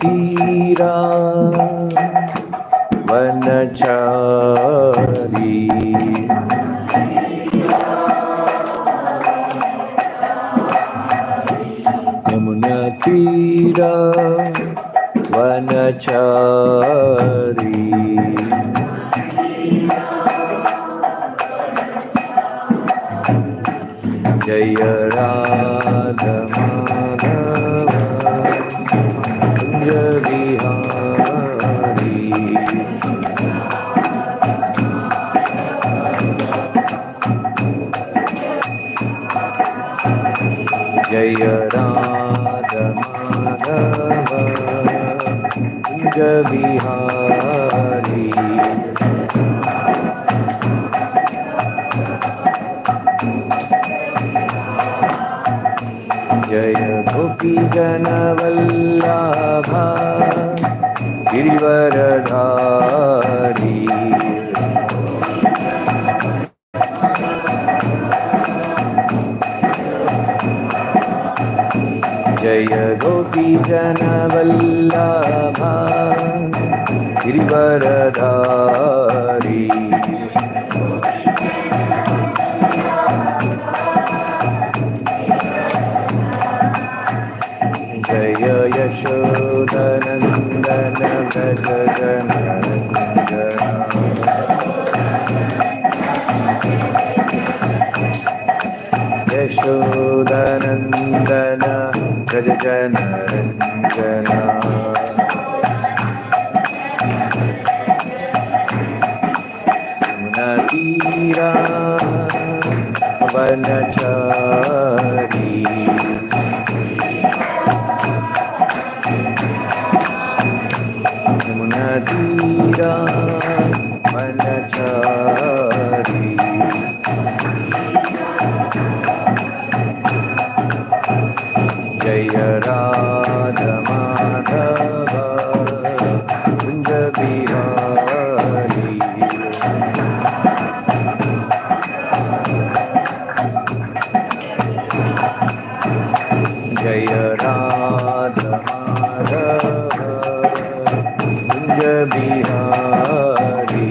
Tira Vanachari Yamuna Tira Vanachari Jaya Radha Madhava Kunja Vihari Jaya Radha Madhava Kunja Vihari Jaya Gopi Jana Vallabha Girivaradhari Jaya Gopi Jana Vallabha Girivaradhari Jaya Yashodanandana Vrajajanaranja Yashodanandana Vrajajanaranja Natira Vanachari Tira Vanachari Jaya Radha Madhava Kunja Vihari Jaya Radha Madhava Kunja Vihari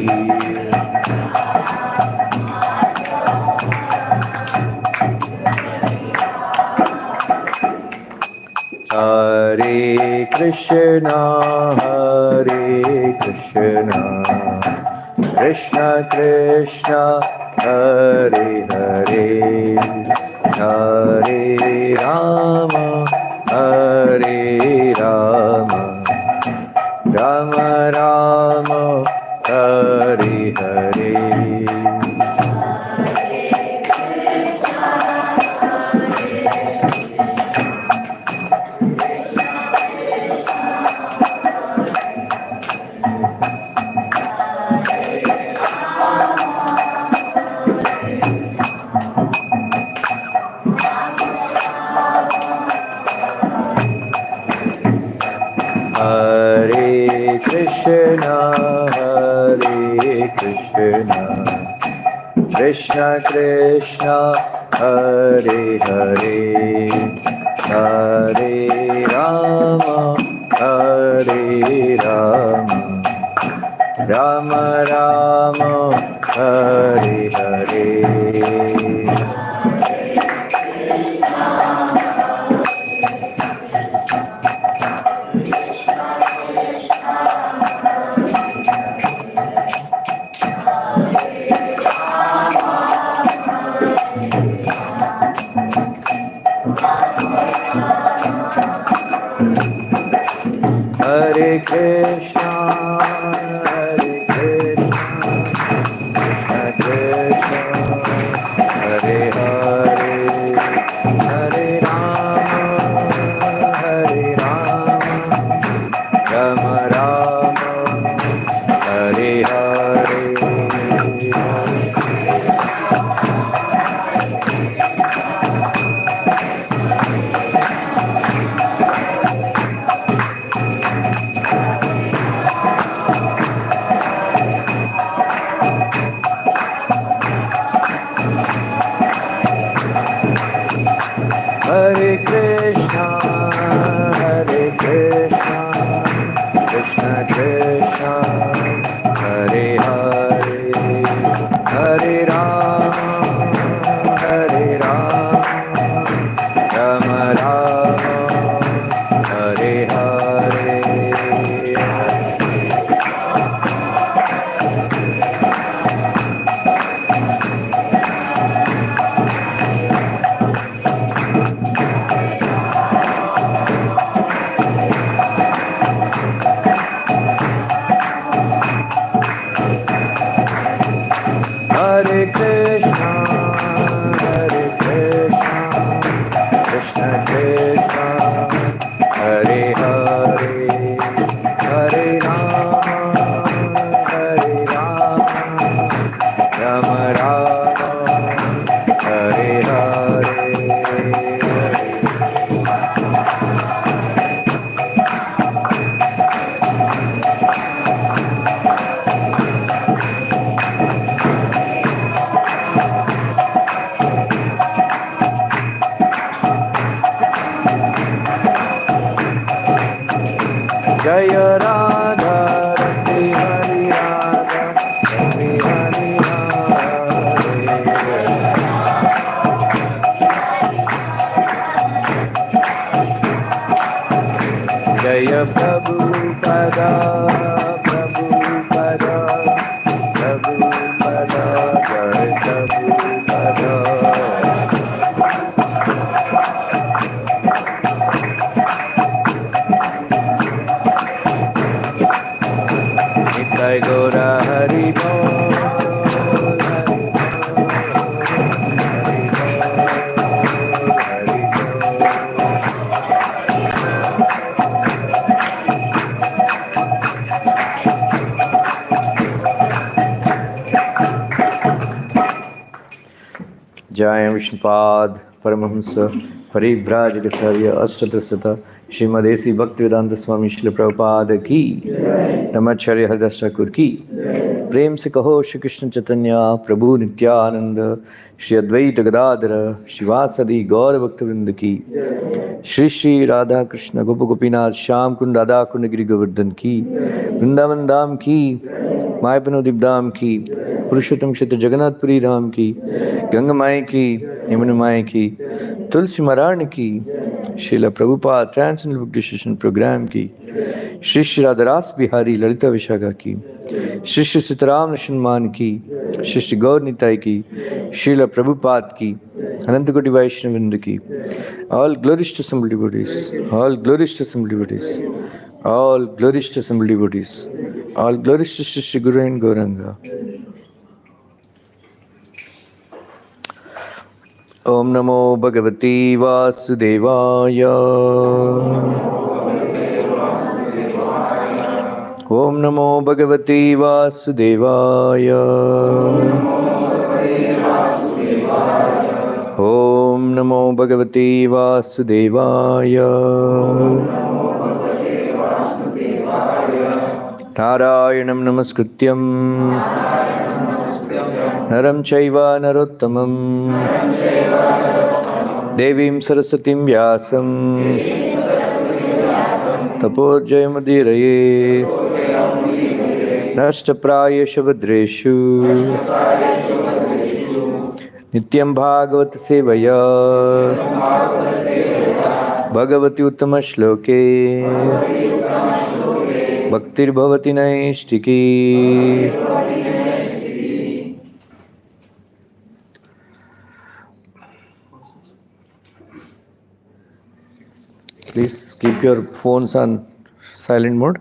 Hare Krishna Krishna Krishna Hare Hare Hare Rama Hare Rama Rama Rama Hare Hare Hare Krishna Krishna Krishna Hare Hare Hare Rama Hare Rama Rama Rama Hare Hare Hare Krishna, Krishna Krishna, Hare Hare, Hare Rama, Rama Rama, Hare Hare. Hare Krishna, Krishna Radha Rati Hari Radha Rati Hari Hare Jaya Prabhupada Prabhupada Prabhupada Jai Prabhupada Nitai Gaura Hari Bol Hari Jai Vishnupad Paramahamsa Parivrajagacharya Ashtatrasata Srimadesi Bhaktivedanta Swami Srila Prabhupada ki Namacharya Haridas Thakur ki Prem se kaho Shri Krishna Chaitanya Prabhu Nityananda Shri Advaita Gadadhara Shivasadi Gaura Bhaktivinoda ki Shri Shri Radha Krishna Gopa Gopinath Shyam Kund Radha Kund Giri Govardhan ki Vrindavan Dham ki Mayapano Dibdam ki Purushottam Kshetra Jagannath Puri Ram ki Ganga Mai ki Yamuna Mai ki Tulsi Maharani ki Srila Prabhupada Transcendental Book Decision Program ki Shri Shri Radharas Bihari Lalita Vishakha ki Shri Shri Sitaram Nishanman ki Shri Shri Gaur Nitai ki Srila Prabhupada ki Anantakoti Vaishnavrinda ki All glories to assembled devotees, all glories to assembled devotees, all glories to assembled devotees, all glories to Shri Shri Guru and Gauranga. Om Namo Bhagavati Vasudevaya. Om Namo Bhagavati Vasudevaya. Om Namo Bhagavati Vasudevaya. Narayanam Namaskrityam Naram Chaiva Narottamam Devim Sarasatim Vyasam Tapojayamudiraye Nashtaprayesha Vadreshu Nityam Bhagavat Sevaya Bhagavati Uttama Shloke Bhaktir Bhavati Naishtiki. Please keep your phones on silent mode.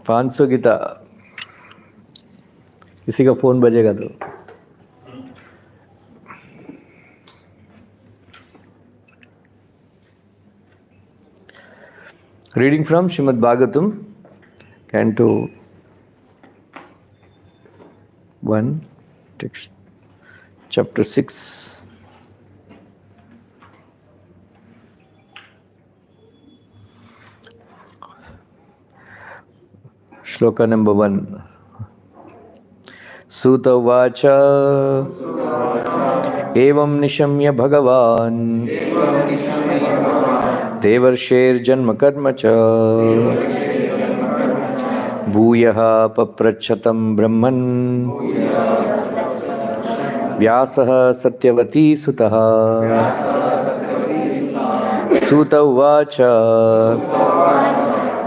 पाँच सौ गीता किसी का phone बजेगा तो Reading from Srimad Bhagavatam, Canto 1, text, Chapter 6. Shloka number 1. Suta Vacha Evam Nishamya Bhagavan Devarsher Janma Karma Cha Bhuyaha Paprachatam Brahman Vyasaha Satyavati Sutaha Suta Uvacha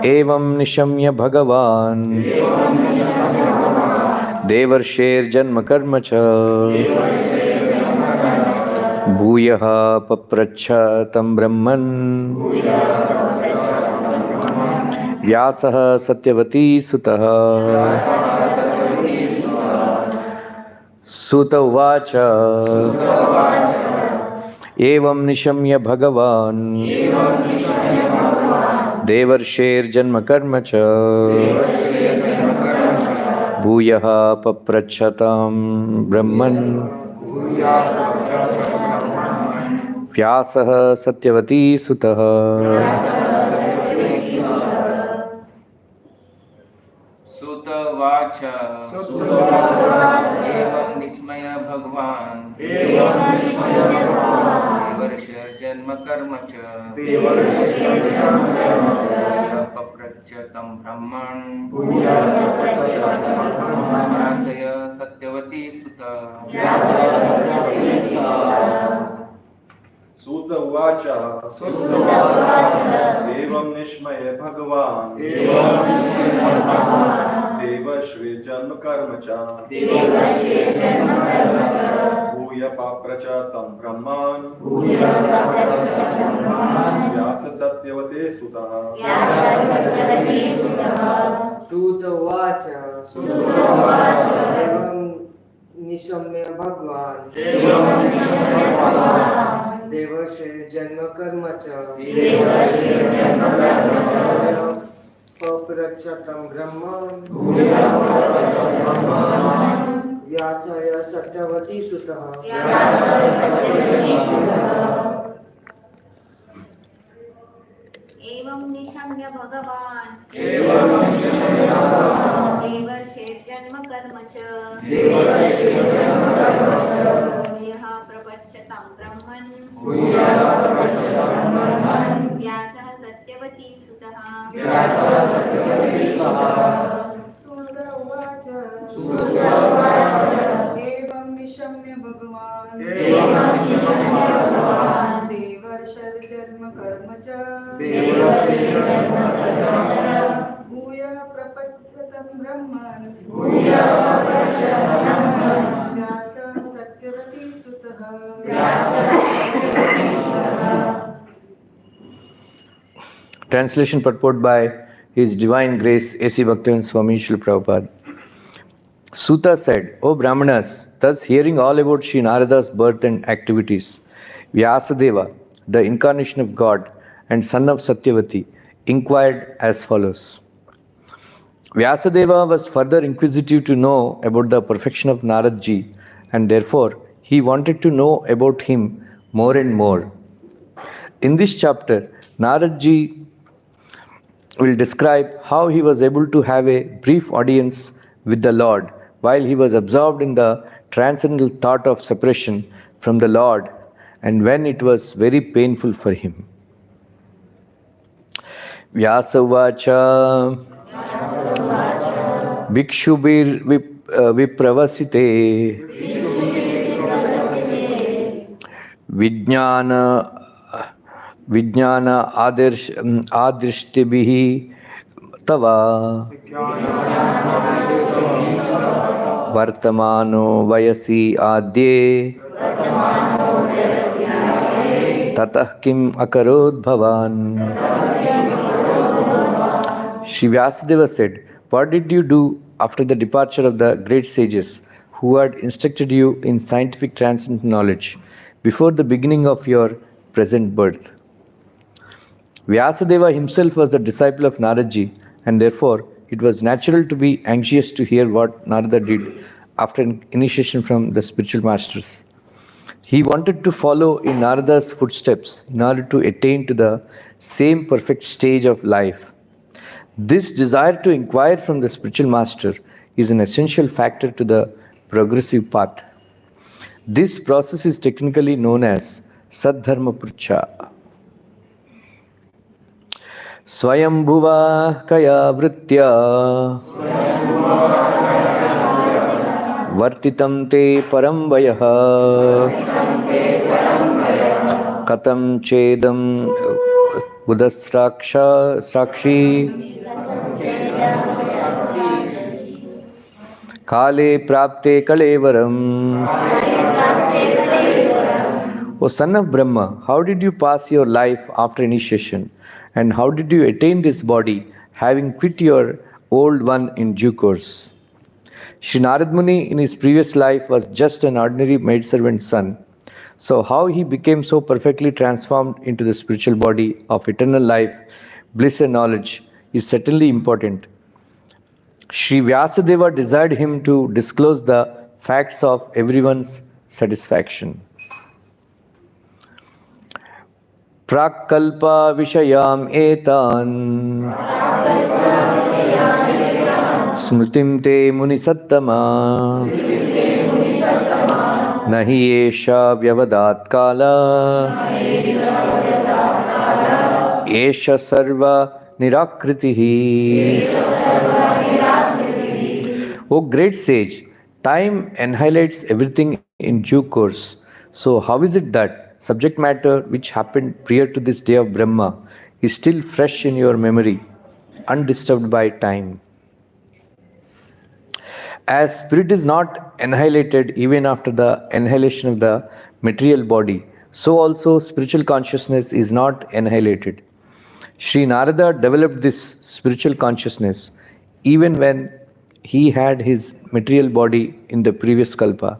Evam Nishamya Bhagavan Devarsher Janma Karma Cha Bhuyaha Paprachatam Brahman Vyasaha Satyavati Sutaha Suta Uvacha Evam Nishamya Bhagavan Devarsher Janma Karma Cha Bhuyaha Paprachatam Brahman Vyasaha Satyavati Sutaha Suta Vacha Evam Nismaya Bhagavan देवर्षिर्जन्म कर्म च पप्रच्छ तं ब्रह्मन् व्यासय सत्यवती सुता सूत उवाच एवं निश्मये भगवान् देवर्षि जन्म कर्म च भूय पप्रच्छ तं ब्रह्मान् व्यास सत्यवते सुतः सूत उवाच एवं निशम्य भगवान् देवर्षि जन्म कर्म च पप्रच्छ तं ब्रह्मन् व्यासाय सत्यवती सुतः एवं निशम्य भगवान् देवर्षिर्जन्म कर्म च यः प्रपच्छ तं ब्रह्मन् व्यासः सत्यवती सुतः सूत उवाच एवं निशम्य भगवान् देवर्षिर्जन्म कर्म च भूयः प्रपच्छ तं ब्रह्मन् व्यासः सत्यवती सुतः Translation purport by His Divine Grace A.C. Bhaktivinoda Swami Srila Prabhupada. Suta said, O Brahmanas, thus hearing all about Sri Narada's birth and activities, Vyasadeva, the incarnation of God and son of Satyavati, inquired as follows. Vyasadeva was further inquisitive to know about the perfection of Naradji, and therefore he wanted to know about him more and more. In this chapter, Naradji will describe how he was able to have a brief audience with the Lord while he was absorbed in the transcendental thought of separation from the Lord, and when it was very painful for him. Vyasa Vacha Bhikshubir Vipravasite Vijnana Adrishtibhihi Tava Vartamano Vayasi Adye Tatah Kim Akarod Bhavan. Shri Vyasadeva said, what did you do after the departure of the great sages who had instructed you in scientific transcendent knowledge before the beginning of your present birth? Vyasadeva himself was the disciple of Naradji, and therefore it was natural to be anxious to hear what Narada did after initiation from the spiritual masters. He wanted to follow in Narada's footsteps in order to attain to the same perfect stage of life. This desire to inquire from the spiritual master is an essential factor to the progressive path. This process is technically known as Saddharma Prucha. Swayambhuva Kaya Vritya Vartitam Te Param Vayaha Katam Chedam Udasrakshi Kale Prapte Kalevaram. O son of Brahma, how did you pass your life after initiation? And how did you attain this body, having quit your old one in due course? Shri Narad Muni in his previous life was just an ordinary maidservant son. So how he became so perfectly transformed into the spiritual body of eternal life, bliss and knowledge is certainly important. Shri Vyasadeva desired him to disclose the facts of everyone's satisfaction. Prakalpa Vishayam Etan Smritim Te Muni Sattama nahi esha vyavadat kala esha sarva nirakritihi. O great sage, time annihilates everything in due course. So how is it that subject matter which happened prior to this day of Brahma is still fresh in your memory, undisturbed by time? As spirit is not annihilated even after the annihilation of the material body, so also spiritual consciousness is not annihilated. Sri Narada developed this spiritual consciousness even when he had his material body in the previous kalpa.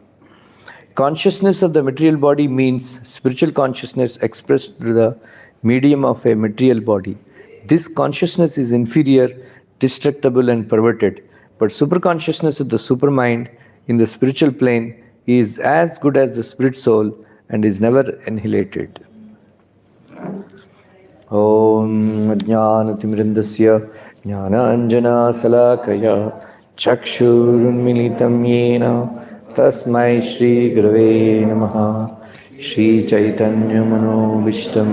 Consciousness of the material body means spiritual consciousness expressed through the medium of a material body. This consciousness is inferior, destructible, and perverted, but superconsciousness of the supermind in the spiritual plane is as good as the spirit soul and is never annihilated. Om Ajnanatimrindasya Jnananjana Salakaya Chakshurunmilitam Yena Tasmai Shri Gurave Namaha. Shri Chaitanya Manobishtam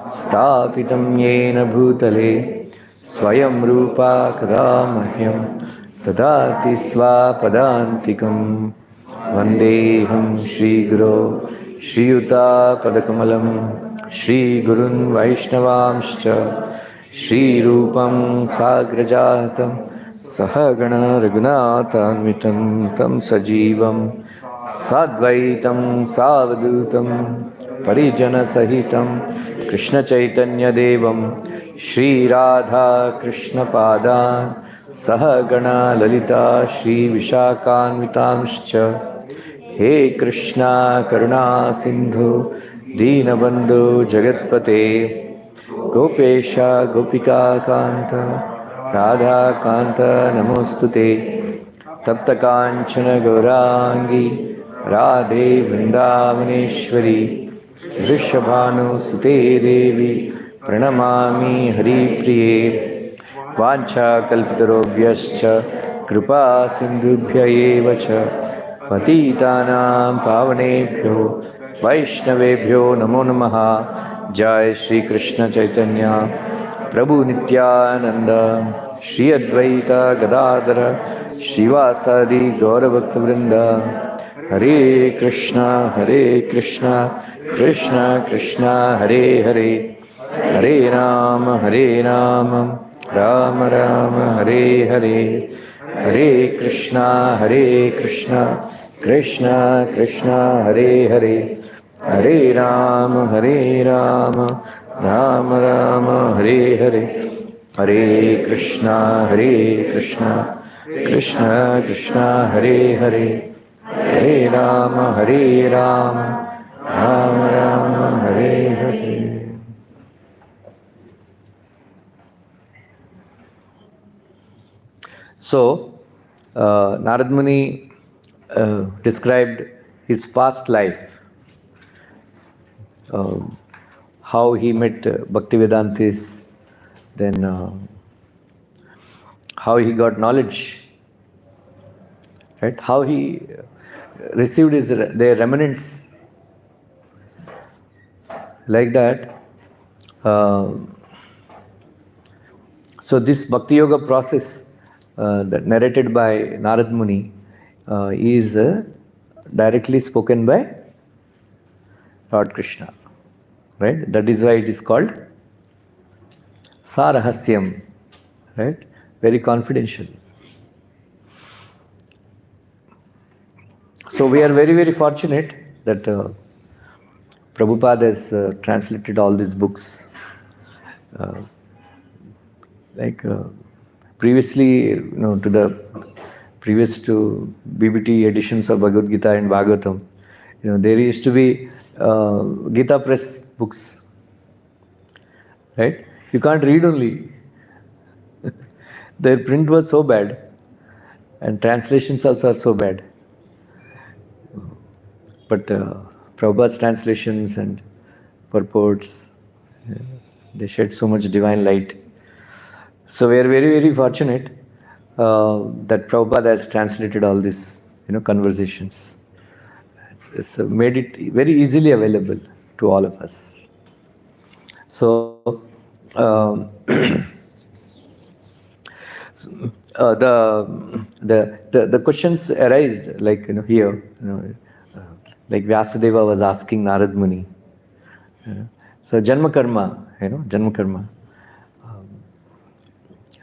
Stapitam Yena Bhutale Swayam Rupa Kadamahyam Tadati Swapadantikam Vandeham Shri Guru Shri Yuta Padakamalam Shri Gurun Vaishnavamscha Shri Rupam Sagrajatam Sahagana Raghunathanvitam Tam Sajivam Sadvaitam Savadutam Parijana Sahitam Krishna Chaitanya Devam Shri Radha Krishna Padan Sahagana Lalita Shri Vishakhanvitamscha He Krishna Karuna Sindhu Deenabandhu Jagatpate Gopesha Gopika Kanta Radha Kanta Namostute Tapta Kanchana Gaurangi Radhe Vrindavaneshwari Vrishabhanu Sute Devi Pranamami Hari Priye Vancha Kalpatarobhyascha Kripa Sindhubhya Evacha Patitanam Pavanebhyo Vaishnavebhyo Namo Namaha. Jai Shri Krishna Chaitanya Prabhu Nityananda Shri Advaita Gadadhara Srivasadi Gaura Bhakta Vrinda. Hare Krishna Krishna Krishna Hare Hare Hare Rama Rama Rama Hare Hare Hare Krishna Krishna Krishna Hare Hare Hare Rama Rama Rama Hare Hare Hare Krishna Krishna Krishna Hare Hare Hare Rama Rama Rama Hare Hare. So, Narad Muni described his past life, how he met Bhaktivedantis, then how he got knowledge, right? How he received their remnants, like that. So this Bhakti Yoga process that narrated by Narad Muni is directly spoken by Lord Krishna, right? That is why it is called Sarahasyam, right? Very confidential. So we are very, very fortunate that Prabhupada has translated all these books. Previously, previous to BBT editions of Bhagavad Gita and Bhagavatam, there used to be Gita Press books, right? You can't read only. Their print was so bad, and translations also are so bad. But Prabhupada's translations and purports, they shed so much divine light. So we are very, very fortunate that Prabhupada has translated all these, conversations. it's made it very easily available to all of us. So, the questions arise like here, like Vyasadeva was asking Narad Muni. So Janma Karma, Janma Karma.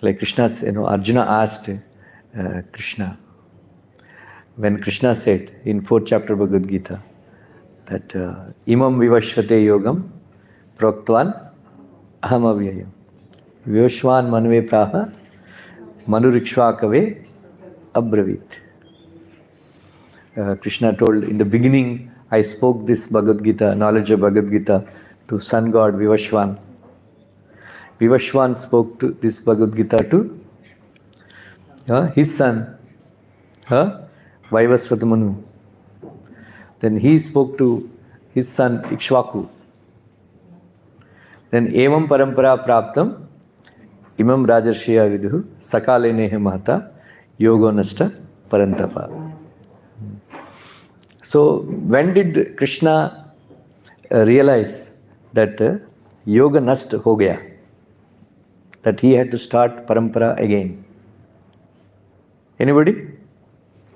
Like Krishna, Arjuna asked Krishna, when Krishna said in 4th chapter of Bhagavad Gita that Imam Vivashvate Yogam Proktvan Aham Avyayam Vivashvan Manve Praha Manurikshvakave Abravit. Krishna told, in the beginning I spoke this Bhagavad Gita, knowledge of Bhagavad Gita, to sun god Vivashvan. Vivashvan spoke to this Bhagavad Gita to his son, Vaivasvata Manu. Then he spoke to his son Ikshvaku. Then Evam Parampara Praptam Imam Rajarshya Viduhu Sakale Nehe Mahata Yogo Nasta Parantapa. So when did Krishna realize that yoga nast ho gaya? That he had to start parampara again. Anybody?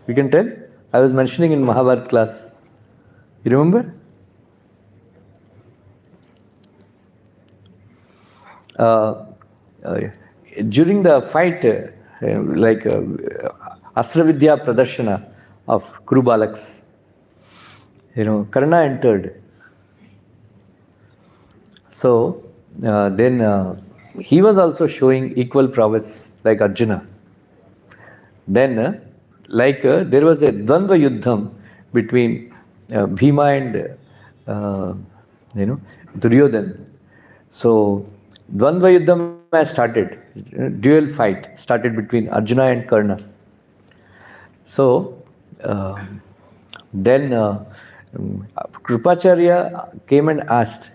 You can tell? I was mentioning in Mahabharata class. You remember? During the fight, Asravidya Pradarshana of Kuru Balaks, Karna entered. So then he was also showing equal prowess like Arjuna. Then there was a Dvandva Yuddham between Bhima and Duryodhan. So Dvandva Yuddham has started. Dual fight started between Arjuna and Karna. So then Kripacharya came and asked,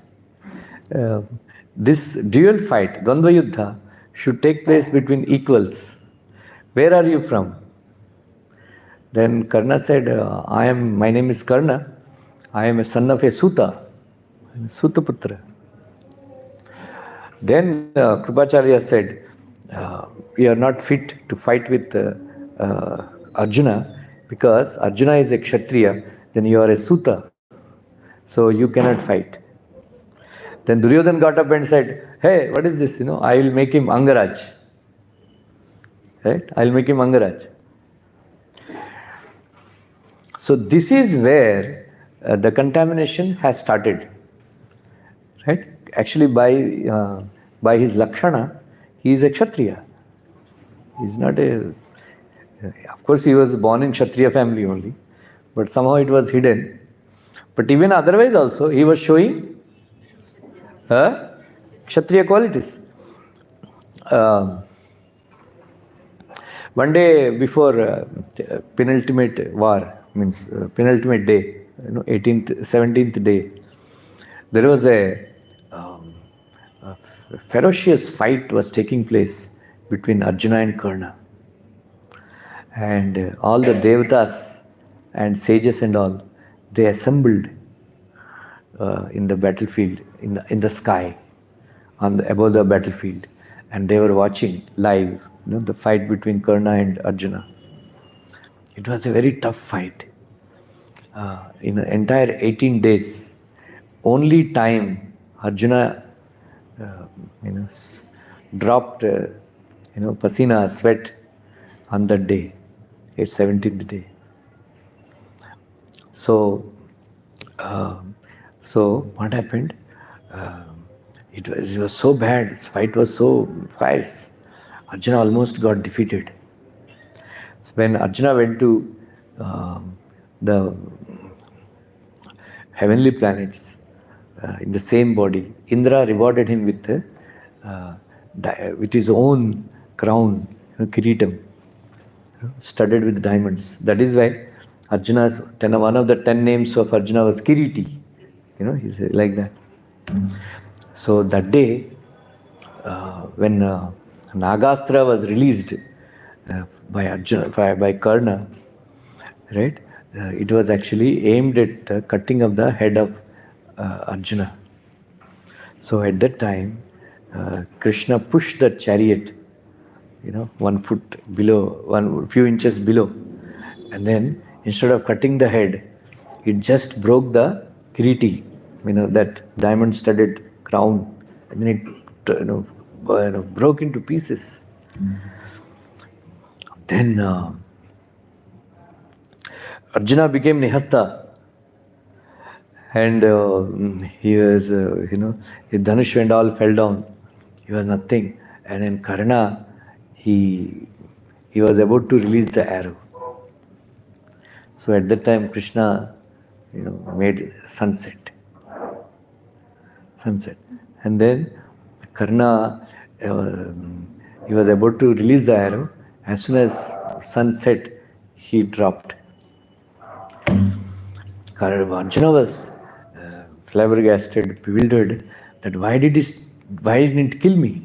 this dual fight, Dvandva Yuddha, should take place between equals. Where are you from? Then Karna said, my name is Karna. I am a son of a Suta, Sutaputra. Then Kripacharya said, you are not fit to fight with Arjuna, because Arjuna is a Kshatriya, then you are a Suta, so you cannot fight. Then Duryodhan got up and said, hey, what is this? I will make him Angaraj. Right? I will make him Angaraj. So this is where the contamination has started. Right? Actually, by his Lakshana, he is a Kshatriya. He is not a... Of course, he was born in Kshatriya family only, but somehow it was hidden. But even otherwise also, he was showing Kshatriya qualities. One day before penultimate war, means penultimate day, 17th day, there was a ferocious fight was taking place between Arjuna and Karna. And all the devatas and sages and all, they assembled in the battlefield, in the sky, above the battlefield, and they were watching live the fight between Karna and Arjuna. It was a very tough fight. In the entire 18 days, only time Arjuna dropped pasina, sweat on that day, it's 17th day. So what happened? It was so bad, this fight was so fierce. Arjuna almost got defeated. So when Arjuna went to the heavenly planets in the same body, Indra rewarded him with his own crown, kiritam, studded with diamonds. That is why Arjuna's one of the 10 names of Arjuna was Kiriti. He's like that. So that day, when Nagastra was released by Karna, right? it was actually aimed at the cutting of the head of Arjuna. So at that time, Krishna pushed the chariot, 1 foot below, few inches below, and then instead of cutting the head, it just broke the kiriti, that diamond-studded crown, and then it broke into pieces. Then Arjuna became Nihatta, and he was, his Dhanush and all fell down. He was nothing. And then Karna, he was about to release the arrow. So at that time, Krishna, made sunset. And then Karna, he was about to release the arrow. As soon as sun set, he dropped. Arjuna was flabbergasted, bewildered, that why didn't it kill me?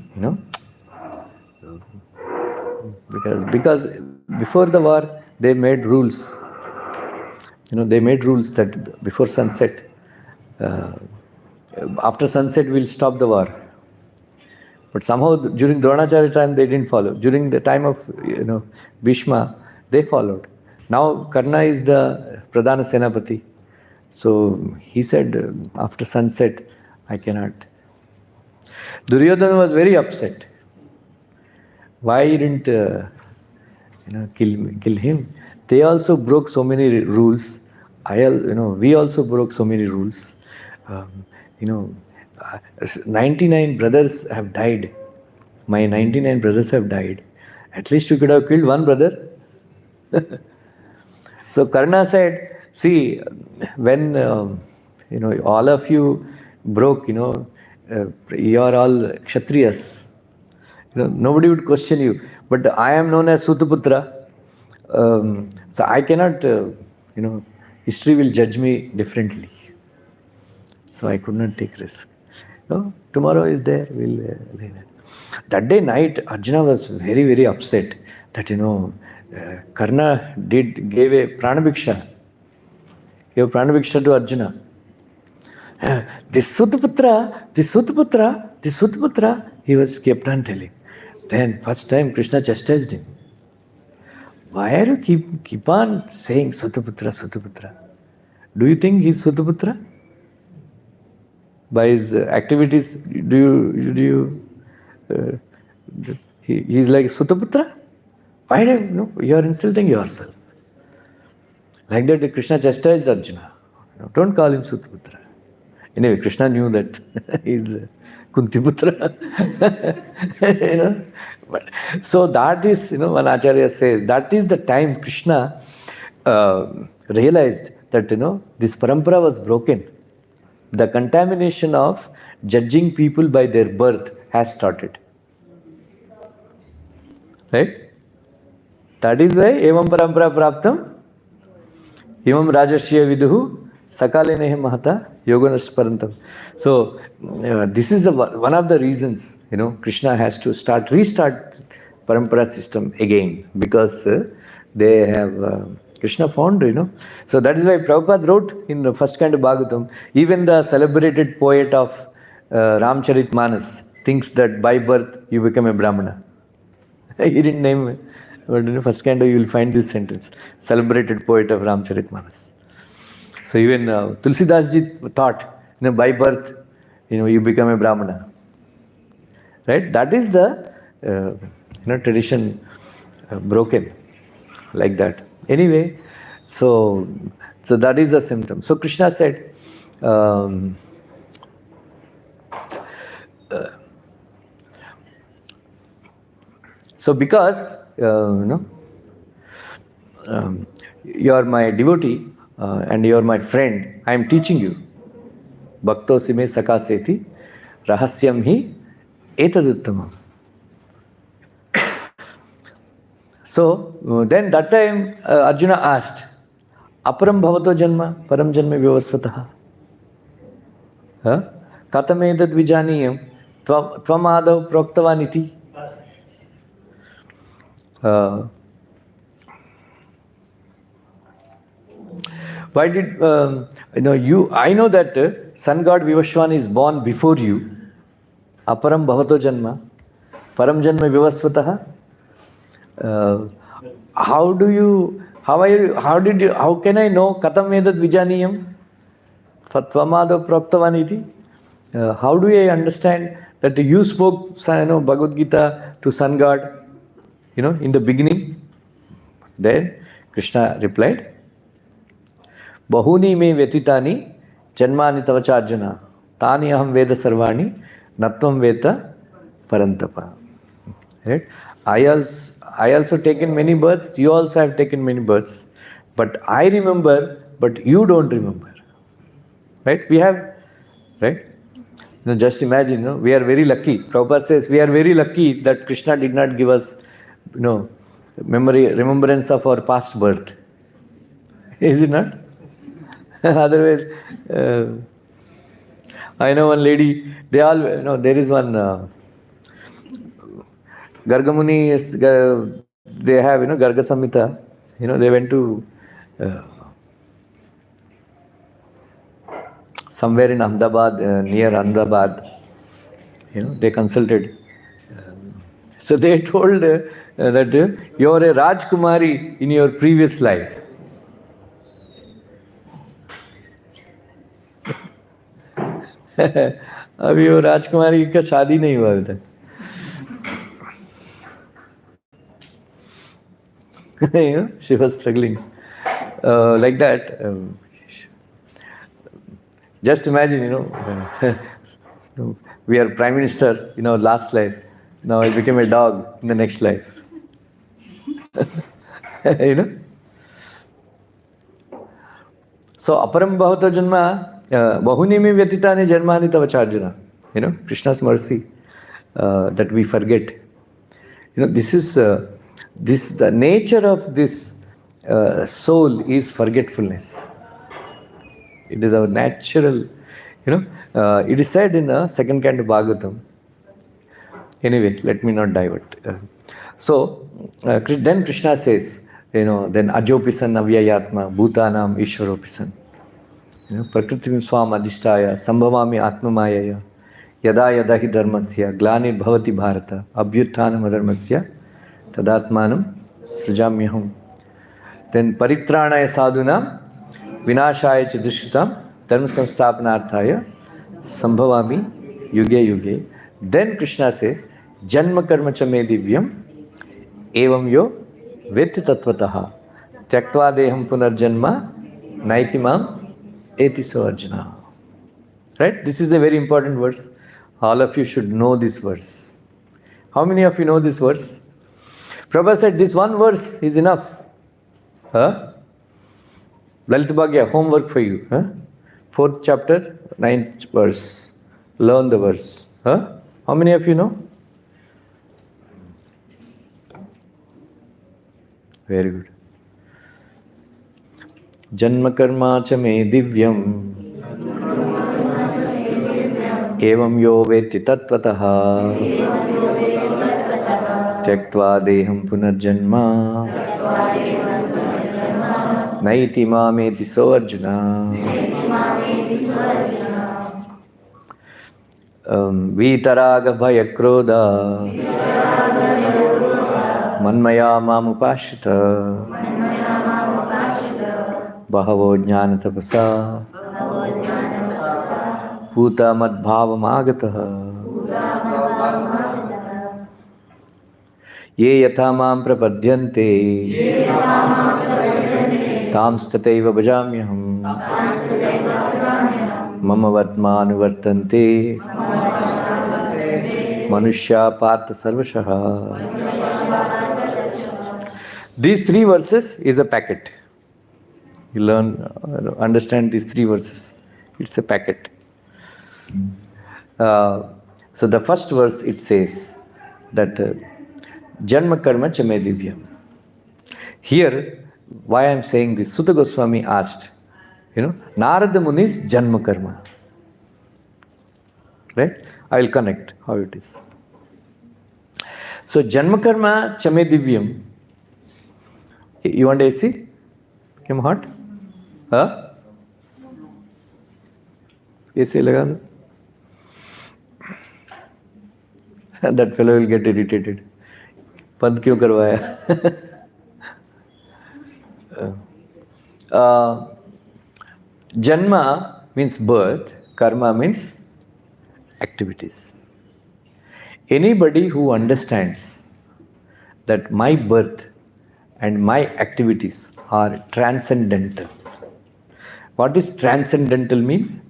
Because before the war they made rules. They made rules that before sunset, after sunset we'll stop the war. But somehow during Dronacharya time they didn't follow. During the time of Bhishma, they followed. Now Karna is the Pradhana Senapati. So he said, after sunset, I cannot. Duryodhana was very upset. Why didn't kill him? They also broke so many rules. We also broke so many rules. 99 brothers have died. My 99 brothers have died. At least you could have killed one brother. So Karna said, see, when all of you broke, you are all Kshatriyas. Nobody would question you. But I am known as Sutaputra. So I cannot, history will judge me differently. So I could not take risk. Tomorrow is there, we'll lay that. That day night, Arjuna was very, very upset that, Karna gave a pranabhiksha. Gave pranabhiksha to Arjuna. This Sutaputra, he was kept on telling. Then first time Krishna chastised him. Why are you keep on saying Sutaputra? Do you think he's Sutaputra? By his activities, he's like Sutaputra? Why do you are insulting yourself? Like that, Krishna chastised Arjuna. Don't call him Sutaputra. Anyway, Krishna knew that he's Kuntiputra. But, so that is, one Acharya says, that is the time Krishna realized that, this parampara was broken. The contamination of judging people by their birth has started. Right? That is why evam parampara praptam evam rajashya viduhu sakale nehe mahata yoganast parantam. So this is one of the reasons, Krishna has to restart parampara system again, because they have Krishna found, So that is why Prabhupada wrote in the first kind of Bhagavatam, even the celebrated poet of Ramcharitmanas thinks that by birth you become a Brahmana. He didn't name it, but in the first kind of you will find this sentence, celebrated poet of Ramcharitmanas. So even Tulsidas ji thought, by birth, you become a Brahmana. Right? That is the tradition broken like that. Anyway, so that is the symptom. So Krishna said, so because you are my devotee and you are my friend, I am teaching you. Bhaktosi me sakaseti rahasyam hi etaduttamam. So then that time Arjuna asked, Aparam bhavato janma param janma vyavasvataha. Katamedad vijaniyam tvam adav proktavaniti. Why did, I know that sun god Vivaswan is born before you. Aparam bhavato janma. Param janma vivasvatah. How can I know katam vedat vijaniyam? Fatvamado praptavaniti. How do I understand that you spoke Bhagavad Gita to sun god, in the beginning? Then Krishna replied, Bahuni me vyatitani janmani tavacharjana tani aham veda sarvani natvam veta parantapa. Right? I also taken many births, you also have taken many births, but I remember, but you don't remember. Right? We have, right? Just imagine, we are very lucky. Prabhupada says we are very lucky that Krishna did not give us, remembrance of our past birth. Is it not? Otherwise, I know one lady, there is one Gargamuni, they have, Garga Samhita, they went to somewhere in Ahmedabad, near Ahmedabad, they consulted. So they told that you are a Rajkumari in your previous life. अभी वो राजकुमारी का शादी नहीं हुआ अभी तक. She was struggling like that. Just imagine, we are prime minister in our last life. Now I became a dog in the next life. So aparam bhavato janma bahuni me vyatitani janmani tavacharjana. Krishna's mercy that we forget. This is the nature of this soul is forgetfulness. It is our natural, it is said in the second canto Bhagavatam. Anyway, let me not divert. So, then Krishna says, then ajopisan avyayatma bhutanam ishwaropisan. Prakritim swam adhishtaya sambhavami atmamayaya yada yada hi dharmasya glanir bhavati bharata abhyuthanam adharmasya tadatmanam srijamyaham. Then paritranaya sadhunam vinashaya chidushutam dharma samsthapanarthaya sambhavami yuge yuge. Then Krishna says, Janma karma cha me divyam evam yo vetti tattvataha tyaktva deham punarjanma naitimam eti so arjuna. Right? This is a very important verse. All of you should know this verse. How many of you know this verse? Prabhupada said this one verse is enough. Lalita Bhagya, homework for you. 4th chapter, 9th verse. Learn the verse. How many of you know? Very good. Janma karma cha me divyam evam yo vetti tattvataha tyaktva deham punarjanma naiti mameti so arjuna. Vitaraga bhaya krodha manmaya mamupashita bahavo jnana tapasa bhuta madbhavam agataha ye yatha mam prapadyante tams tataiva bhajamyaham mama vatmanuvartante manushya partha sarvashaha. These 3 verses is a packet. You understand these 3 verses. It's a packet. So the first verse it says that Janma karma cha me divyam. Here, why I am saying this, Sutta Goswami asked, Narada Muni's Janma karma. Right? I will connect how it is. So Janma karma cha me divyam. You want AC? Became hot? ऐसे लगा दो. That fellow will get irritated. पंथ क्यों करवाया? Janma means birth, karma means activities. Anybody who understands that my birth and my activities are transcendental. What does transcendental mean?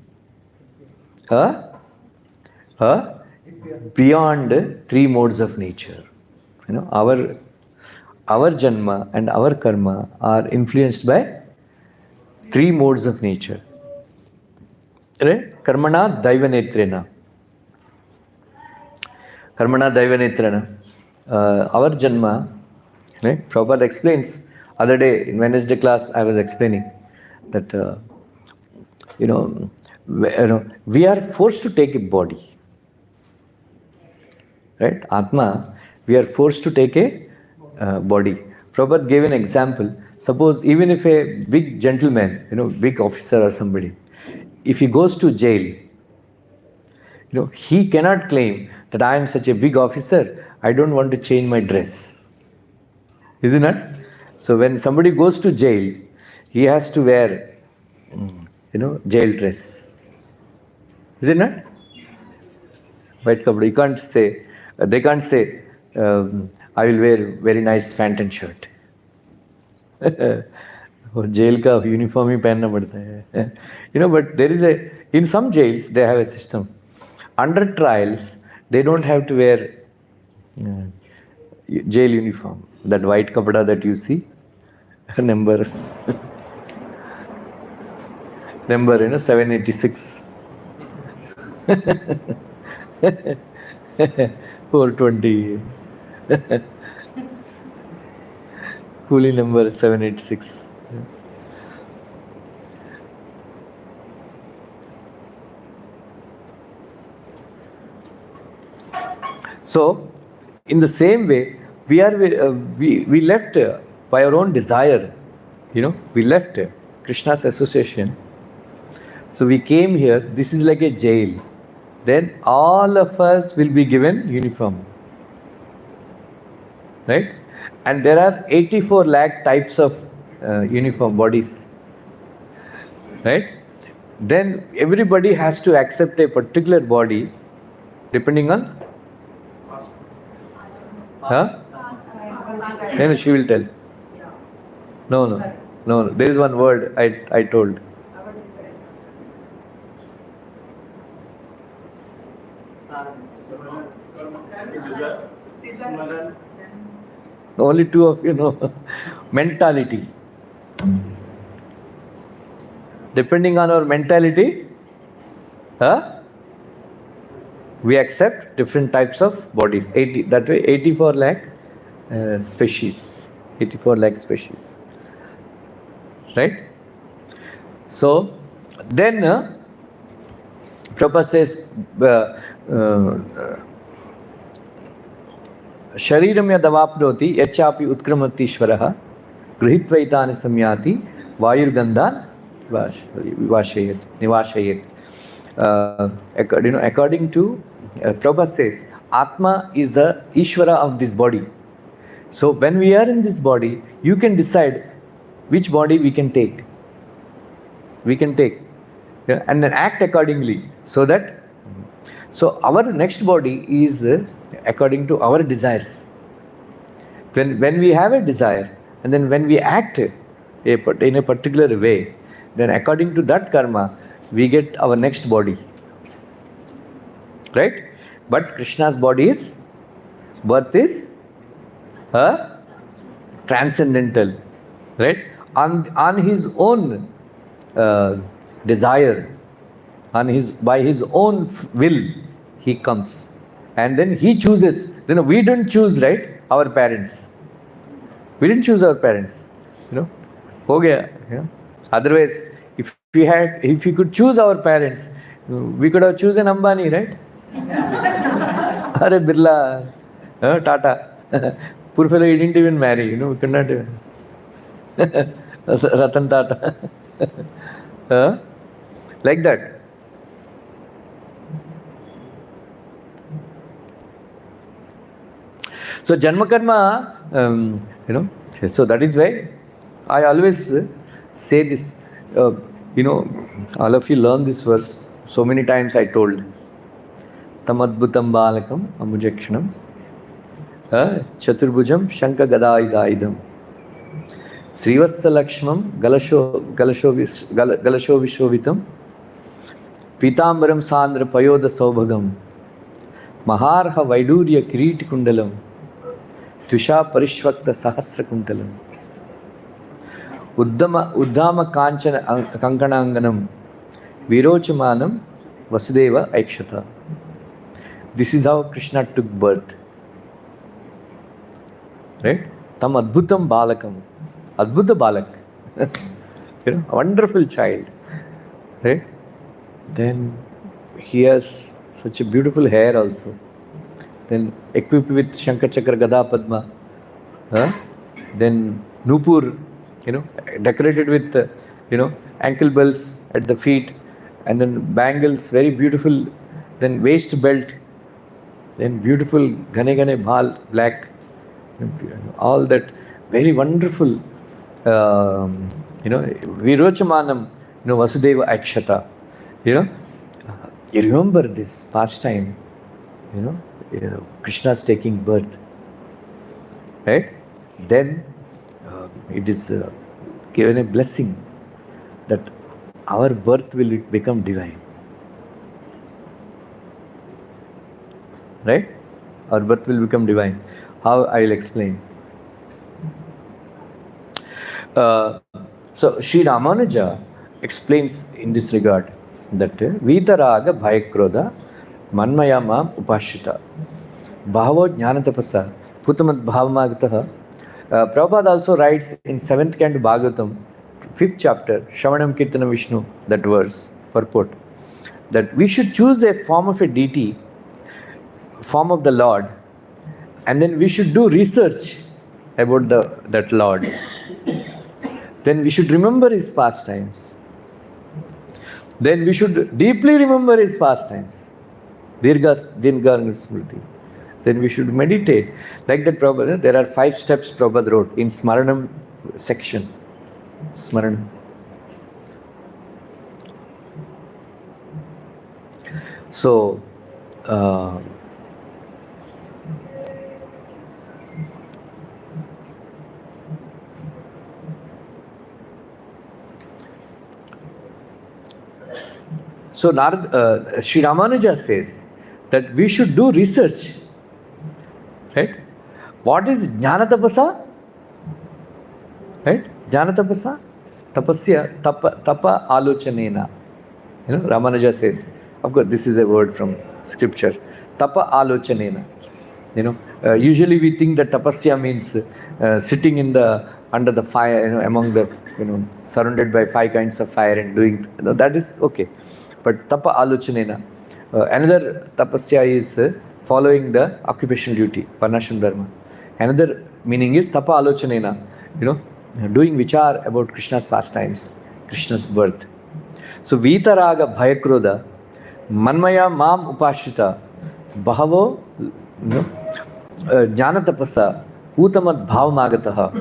Beyond three modes of nature. You know, our janma and our karma are influenced by three modes of nature. Right? Karmana daivanetrena. Karmana daivanetrena. Our janma, right? Prabhupada explains, other day in Wednesday class I was explaining that we are forced to take a body. Right? Atma, we are forced to take a body. Prabhupada gave an example. Suppose even if a big gentleman, big officer or somebody, if he goes to jail, he cannot claim that I am such a big officer, I don't want to change my dress. Is it not? So when somebody goes to jail, he has to wear, jail dress. Is it not? White kapda. You can't say, they can't say, I will wear very nice pant and shirt. Jail ka uniform ही पहनना पड़ता है. But there is in some jails they have a system. Under trials, they don't have to wear jail uniform. That white kapda that you see, number 786. 420. Coolie number 786. So, in the same way, we left by our own desire. We left Krishna's association. So we came here. This is like a jail. Then all of us will be given uniform. Right? And there are 84 lakh types of uniform bodies. Right? Then everybody has to accept a particular body depending on. Then she will tell. No. There is one word I told. Only two of you know. Mentality. Depending on our mentality, we accept different types of bodies. 84 lakh species. 84 lakh species. Right? So, then Prabhupada says, Shariram yadavapnoti yachapi utkramati shvaraha grihitvaitani samyati vayurgandhan nivashayet. According to Prabhupada says, Atma is the Ishvara of this body. So when we are in this body, you can decide which body we can take. And then act accordingly. So our next body is according to our desires. When we have a desire, and then when we act in a particular way, then according to that karma, we get our next body. Right? But Krishna's birth is transcendental. Right? On his own desire, by his own will, he comes. And then he chooses. We didn't choose, right? Our parents. We didn't choose our parents. Ho gaya. Otherwise, if we could choose our parents, we could have chosen Ambani, right? Are Birla, Tata. Poor fellow, he didn't even marry. We could not even. Ratan Tata. Like that. So Janma Karma, so that is why I always say this. All of you learn this verse. So many times I told. Tamadbhutam balakam amujakshanam chaturbhujam shanka gadaidam Srivatsa Lakshmam Galasho Vishovitam Pitambaram Sandra Payoda Saubhagam Maharha Vaidurya Kiriti Kundalam Tusha Parishvakta Sahasra Kundalam Uddhama Kanchana Kankananganam Virochamanam Vasudeva Aikshata. This is how Krishna took birth. Right? Tam Adbhutam Balakam. Adbhuta Balak. A wonderful child. Right? Then he has such a beautiful hair also. Then equipped with Shankar Chakra Gada Padma. Then Nupur, decorated with, ankle bells at the feet. And then bangles, very beautiful. Then waist belt. Then beautiful Gane Bhal, black. All that very wonderful, Virochamanam, Vasudeva Akshata. You remember this pastime, Krishna's taking birth. Right? Then it is given a blessing that our birth will become divine. Right? Our birth will become divine. How? I will explain. So Sri Ramanuja explains in this regard that Vitaraga Bhayakroda Manmaya Mam Upashita Bhavo Jnanatapasa Putamad Bhavamagataha. Prabhupada also writes in 7th canto Bhagavatam, 5th chapter, Shravanam Kirtana Vishnu, that verse, purport, that we should choose a form of a deity, form of the Lord, and then we should do research about that Lord. Then we should remember his pastimes. Then we should deeply remember his pastimes. Dirga Smriti. Then we should meditate. Like that Prabhupada, there are 5 steps Prabhupada wrote in Smaranam section. Smaranam. So, Sri Ramanuja says that we should do research. Right? What is Jnana Tapasa? Right? Jnana Tapasa? Tapasya, tapa alochanena. Ramanuja says. Of course, this is a word from scripture. Tapa alochanena. Usually we think that tapasya means sitting under the fire, among the, surrounded by 5 kinds of fire and doing, that is okay. But tapa alochanena. Another tapasya is following the occupational duty, varnashram dharma. Another meaning is tapa alochanena, doing vichar about Krishna's pastimes, Krishna's birth. So Vitaraga Bhayakroda Manmaya Mam Upashita Bahavo Jnana Tapasa Putamad Bhavamagataha.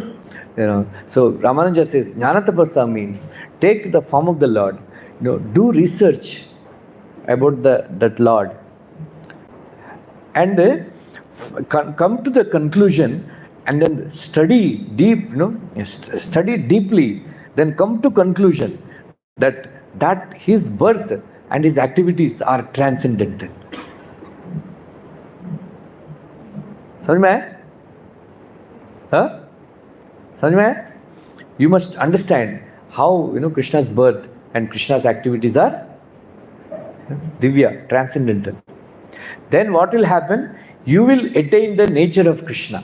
So Ramanuja says Jnana Tapasa means take the form of the Lord, do research about that Lord, and come to the conclusion, and then study deep, study deeply, then come to conclusion that his birth and his activities are transcendental. Samajh mein? Samajh mein? You must understand how Krishna's birth and Krishna's activities are divya, transcendental. Then what will happen? You will attain the nature of Krishna.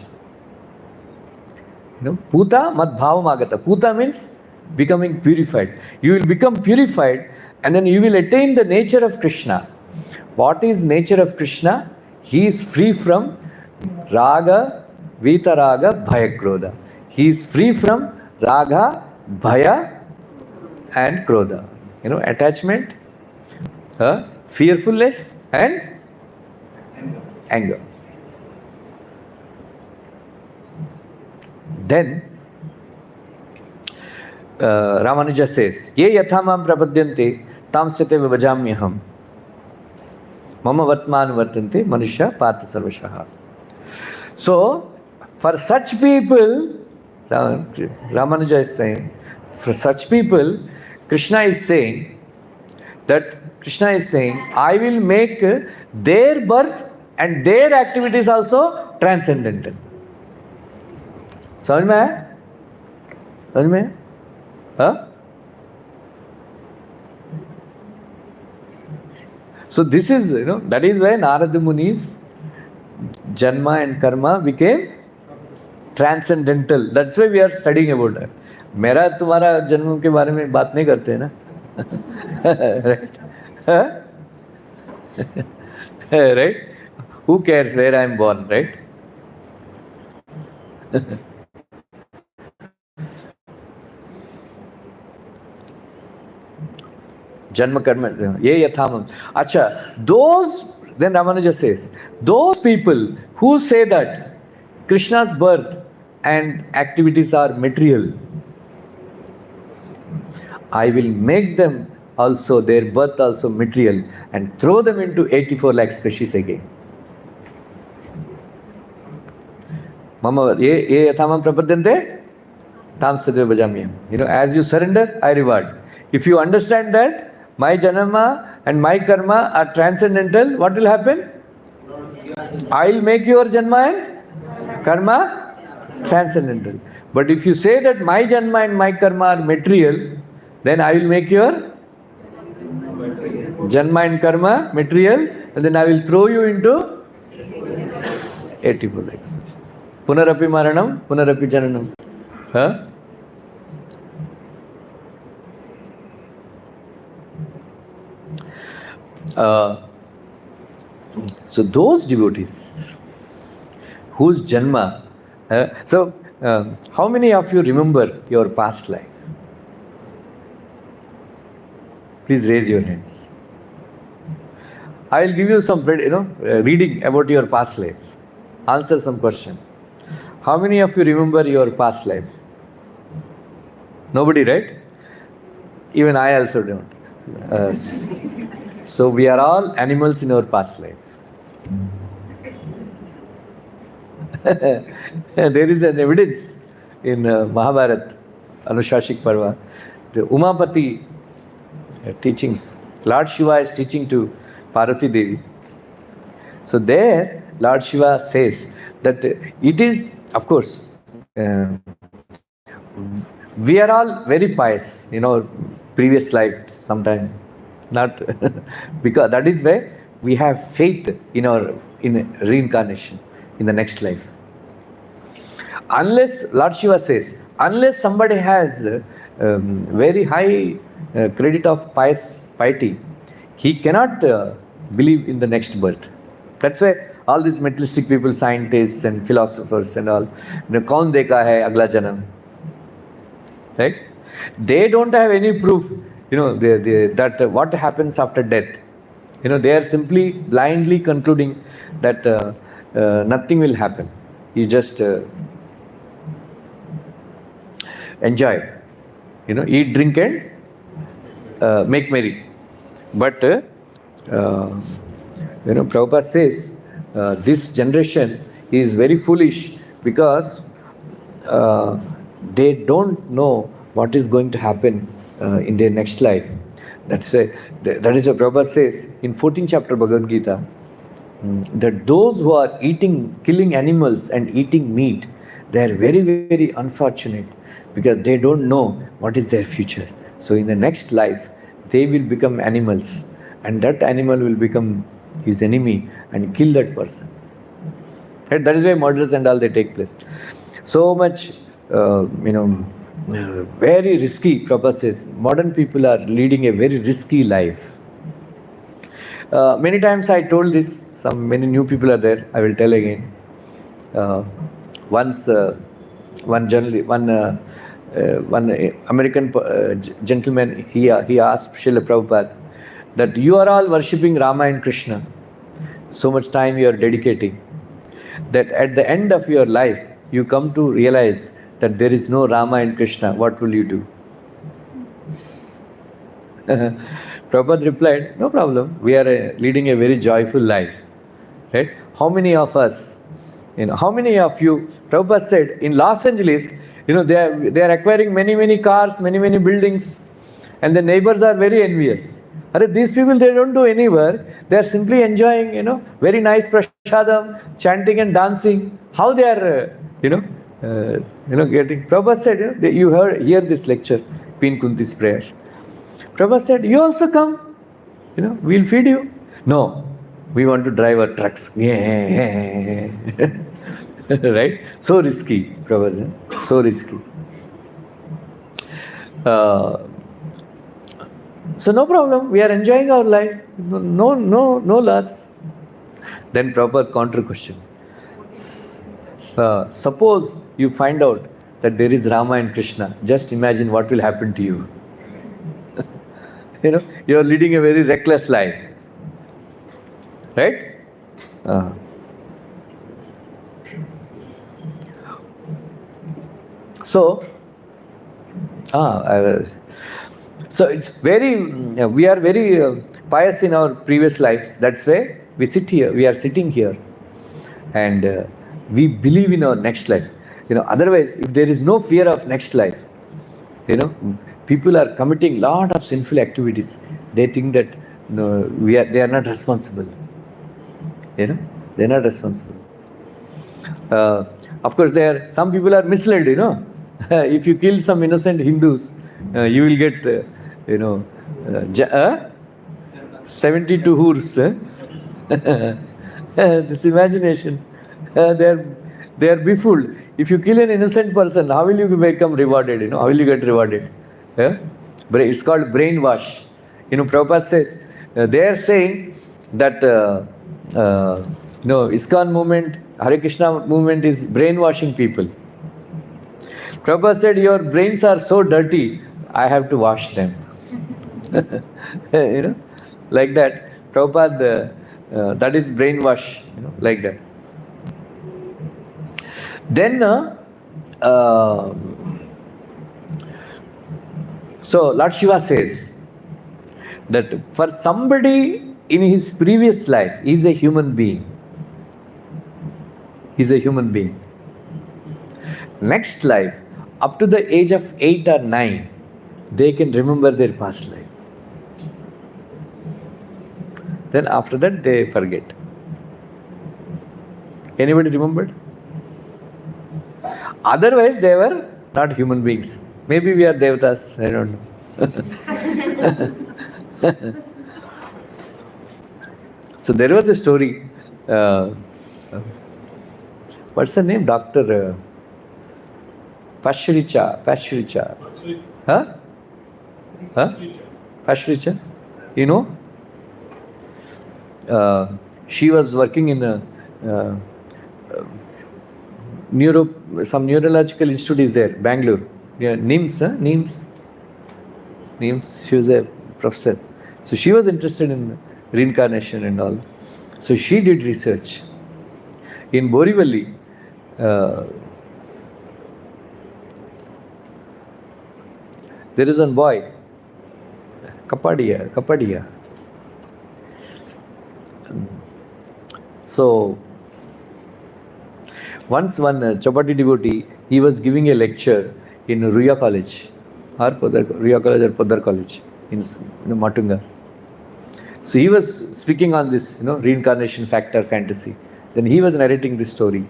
Puta mad bhavamagata. Puta means becoming purified. You will become purified, and then you will attain the nature of Krishna. What is nature of Krishna? He is free from raga, vitaraga, bhaya, krodha. He is free from raga, bhaya and krodha. Attachment, fearfulness and anger. Then Ramanuja says, Ye yathamam prapadyante tam sate vibhajamyaham mama vatman vartante manushya partha sarvashaha. So, for such people, Ramanuja is saying, for such people, Krishna is saying, I will make their birth and their activities also transcendental. समझ में आया? समझ में आया? हाँ? So this is, that is why Narada Muni's Janma and Karma became transcendental. That's why we are studying about it. मेरा तुम्हारा जन्म के बारे में बात नहीं करते हैं ना? Right? Huh? Right? Who cares where I am born, right? Janma karma, ye yathamam. Acha, then Ramanuja says, those people who say that Krishna's birth and activities are material, I will make them also, their birth also material, and throw them into 84 lakh species again. Mama, ye yathamam prapadyante, tam sadeva bhajamyam. As you surrender, I reward. If you understand that my janama and my karma are transcendental, what will happen? I will make your janma and karma transcendental. But if you say that my janma and my karma are material, then I will make your janma and karma material, and then I will throw you into 84 lakhs. Punarapi maranam, punarapi jananam. Huh? So those devotees whose janma, how many of you remember your past life? Please raise your hands. I will give you some, reading about your past life. Answer some question. How many of you remember your past life? Nobody, right? Even I also don't. So we are all animals in our past life. There is an evidence in Mahabharata, Anushashik Parva, the Umapati teachings. Lord Shiva is teaching to Parvati Devi. So there, Lord Shiva says that it is, of course, we are all very pious, previous life sometime. Not because that is where we have faith in reincarnation, in the next life. Unless, Lord Shiva says, unless somebody has very high credit of piety, he cannot believe in the next birth. That's why all these materialistic people, scientists and philosophers and all, kaun dekha hai agla janam, right? They don't have any proof, that what happens after death. They are simply blindly concluding that nothing will happen. You just enjoy, eat, drink and make merry. But Prabhupada says this generation is very foolish because they don't know what is going to happen in their next life. That is why Prabhupada says in 14th chapter Bhagavad Gita that those who are killing animals and eating meat, they are very, very unfortunate because they don't know what is their future. So in the next life, they will become animals, and that animal will become his enemy and kill that person. Right? That is why murders and all they take place. So much, very risky. Prabhupada says modern people are leading a very risky life. Many times I told this. Many new people are there. I will tell again. Once one American gentleman, he asked Srila Prabhupada that you are all worshipping Rama and Krishna. So much time you are dedicating. That at the end of your life, you come to realize that there is no Rama and Krishna, what will you do? Prabhupada replied, no problem, we are leading a very joyful life. Right? How many of us, how many of you, Prabhupada said, in Los Angeles, they are acquiring many cars, many buildings, and the neighbors are very envious. These people, they don't do any work, they are simply enjoying, very nice prasadam, chanting and dancing. How they are, getting. Prabhupada said, you hear this lecture, Queen Kunti's prayer. Prabhupada said, you also come, we'll feed you. No, we want to drive our trucks. Yeah. Right? So risky, Prabhupada said, so risky. So no problem, we are enjoying our life. No loss. Then Prabhupada counter question. Suppose you find out that there is Rama and Krishna. Just imagine what will happen to you. You are leading a very reckless life. Right? So it's we are very pious in our previous lives. That's why we sit here. We are sitting here, and we believe in our next life. Otherwise, if there is no fear of next life, people are committing lot of sinful activities. They think that they are not responsible. They are not responsible. Of course, some people are misled. If you kill some innocent Hindus, you will get 72 hurs. This imagination. They are befooled. If you kill an innocent person, how will you become rewarded? How will you get rewarded? It's called brainwash. Prabhupada says, they are saying that ISKCON movement, Hare Krishna movement is brainwashing people. Prabhupada said, your brains are so dirty, I have to wash them. Like that. Prabhupada, that is brainwash, like that. Then, so Lord Shiva says that for somebody in his previous life, he is a human being. He is a human being. Next life, up to the age of 8 or 9, they can remember their past life. Then after that, they forget. Anybody remembered? Otherwise, they were not human beings. Maybe we are devatas, I don't know. So there was a story. What's her name? Dr. Pashricha. Huh? Pashricha? She was working in some neurological institute is there, Bangalore. Yeah, NIMS. She was a professor. So she was interested in reincarnation and all. So she did research. In Borivali, there is one boy, Kapadia. So, once one Chapati devotee, he was giving a lecture in Ruya College, Ruya College or Poddar College in Matunga. So he was speaking on this, reincarnation factor fantasy. Then he was narrating this story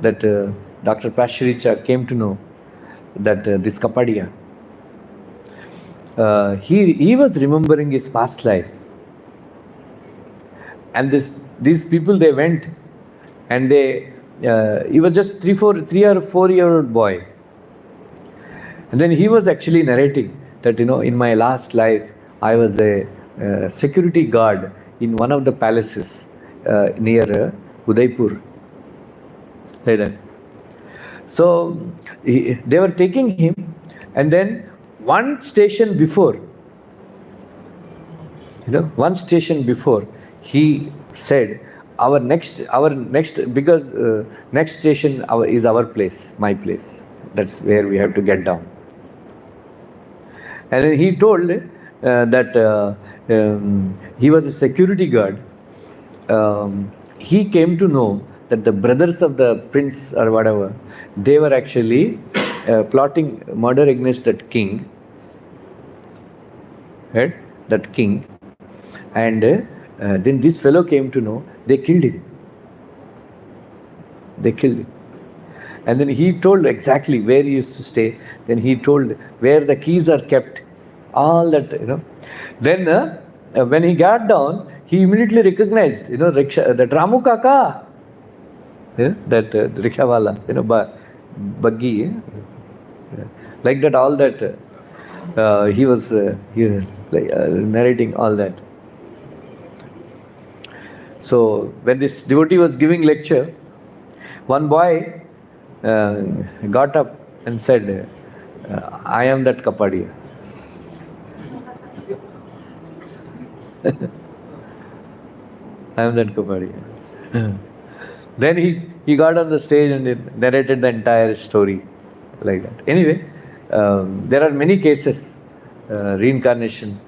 that Dr. Pashricha came to know that this Kapadia, he was remembering his past life. And these people, they went and he was just 3 or 4-year-old boy. And then he was actually narrating that, in my last life, I was a security guard in one of the palaces near Udaipur. Like that. So they were taking him, and then one station before, he said, next because next station is our place, my place. That's where we have to get down. And then he told that he was a security guard. He came to know that the brothers of the prince or whatever, they were actually plotting murder against that king. Right? That king. And then this fellow came to know, they killed him. They killed him. And then he told exactly where he used to stay. Then he told where the keys are kept. All that, Then when he got down, he immediately recognized, that Ramu Kaka, that rickshawala, buggy, like that, all that. He was narrating all that. So when this devotee was giving lecture, one boy got up and said, I am that Kapadia. I am that Kapadia. Then he got on the stage and narrated the entire story like that. Anyway, there are many cases, reincarnation.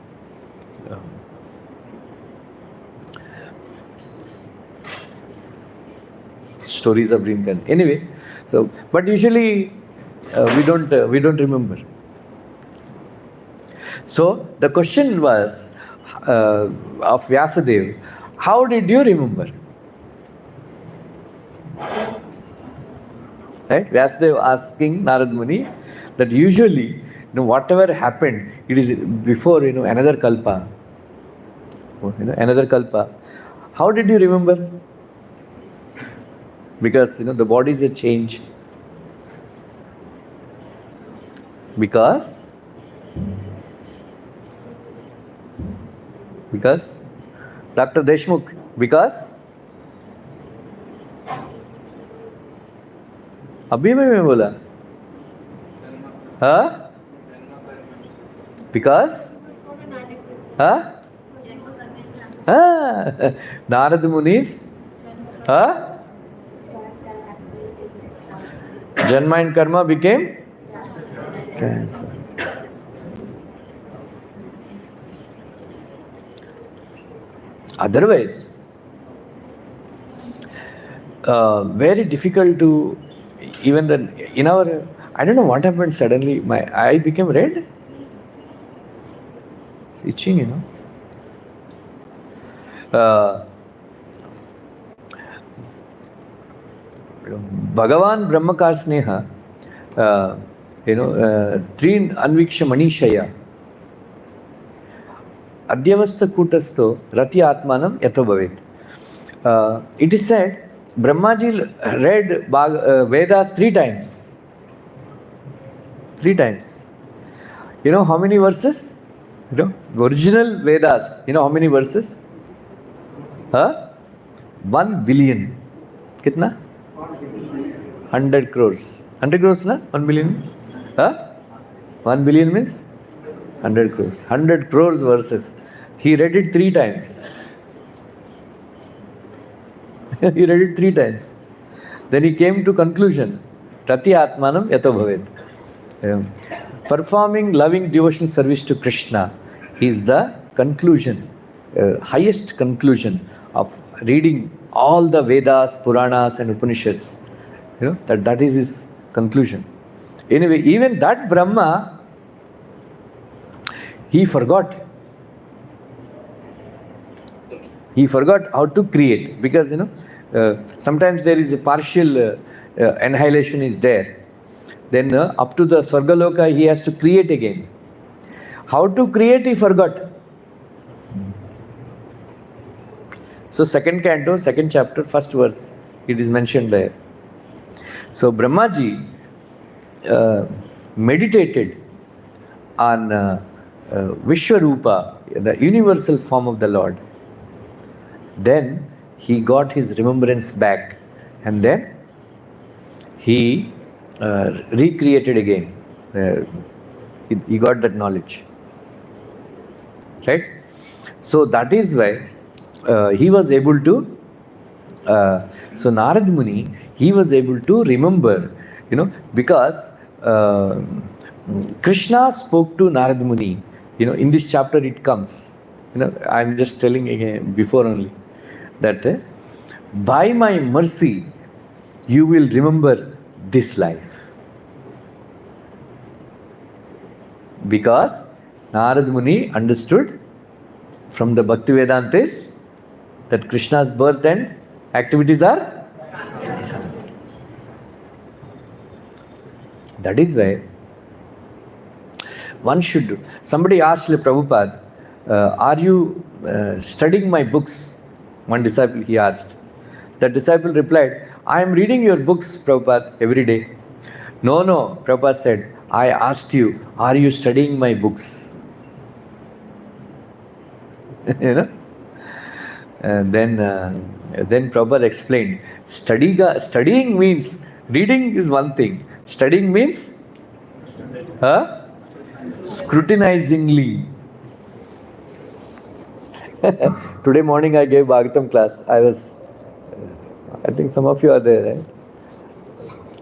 Stories of reincarnation. Anyway, so but usually we don't remember. So the question was of Vyasadeva, how did you remember? Right? Vyasadeva asking Narad Muni that usually, whatever happened, it is before, another kalpa. Another kalpa. How did you remember? Because, the body is a change. Because Dr. Deshmukh, because अभी मैं बोला हाँ because हाँ Narad Muni's Janma and karma became cancer. Otherwise, very difficult to even then in our, I don't know what happened suddenly, my eye became red. It's itching, Bhagavan Brahma ka sneha, Trin Anviksha Manishaya, Adyavastha Kutasto, Rati Atmanam Yato Bhavet. It is said, Brahmaji read Vedas 3 times. 3 times. You know how many verses? Original Vedas, how many verses? 1 billion. Kitna? 100 crores. 100 crores, na? 1 billion means? 1 billion means? 100 crores. 100 crores verses. He read it 3 times. He read it 3 times. Then he came to conclusion. Rati Atmanam Yato Bhavet. Performing loving devotion service to Krishna is the conclusion, highest conclusion of reading all the Vedas, Puranas and Upanishads. That is his conclusion. Anyway, even that Brahma, he forgot. He forgot how to create because, sometimes there is a partial annihilation is there. Then up to the Swargaloka, he has to create again. How to create, he forgot. So 2nd canto, 2nd chapter, 1st verse, it is mentioned there. So Brahmaji meditated on Vishwarupa, the universal form of the Lord. Then he got his remembrance back and then he recreated again. He got that knowledge. Right? So that is why he was able to, so Narad Muni, he was able to remember, because Krishna spoke to Narad Muni. In this chapter it comes. I'm just telling again before only that by my mercy you will remember this life. Because Narad Muni understood from the Bhakti Vedantis that Krishna's birth and activities are. That is why one should. Somebody asked Prabhupada, are you studying my books? One disciple, he asked. That disciple replied, I am reading your books, Prabhupada, every day. No, Prabhupada said, I asked you, are you studying my books? And then Prabhupada explained, studying means, reading is one thing. Studying means scrutinizingly. Today morning I gave Bhagavatam class. I think some of you are there, right?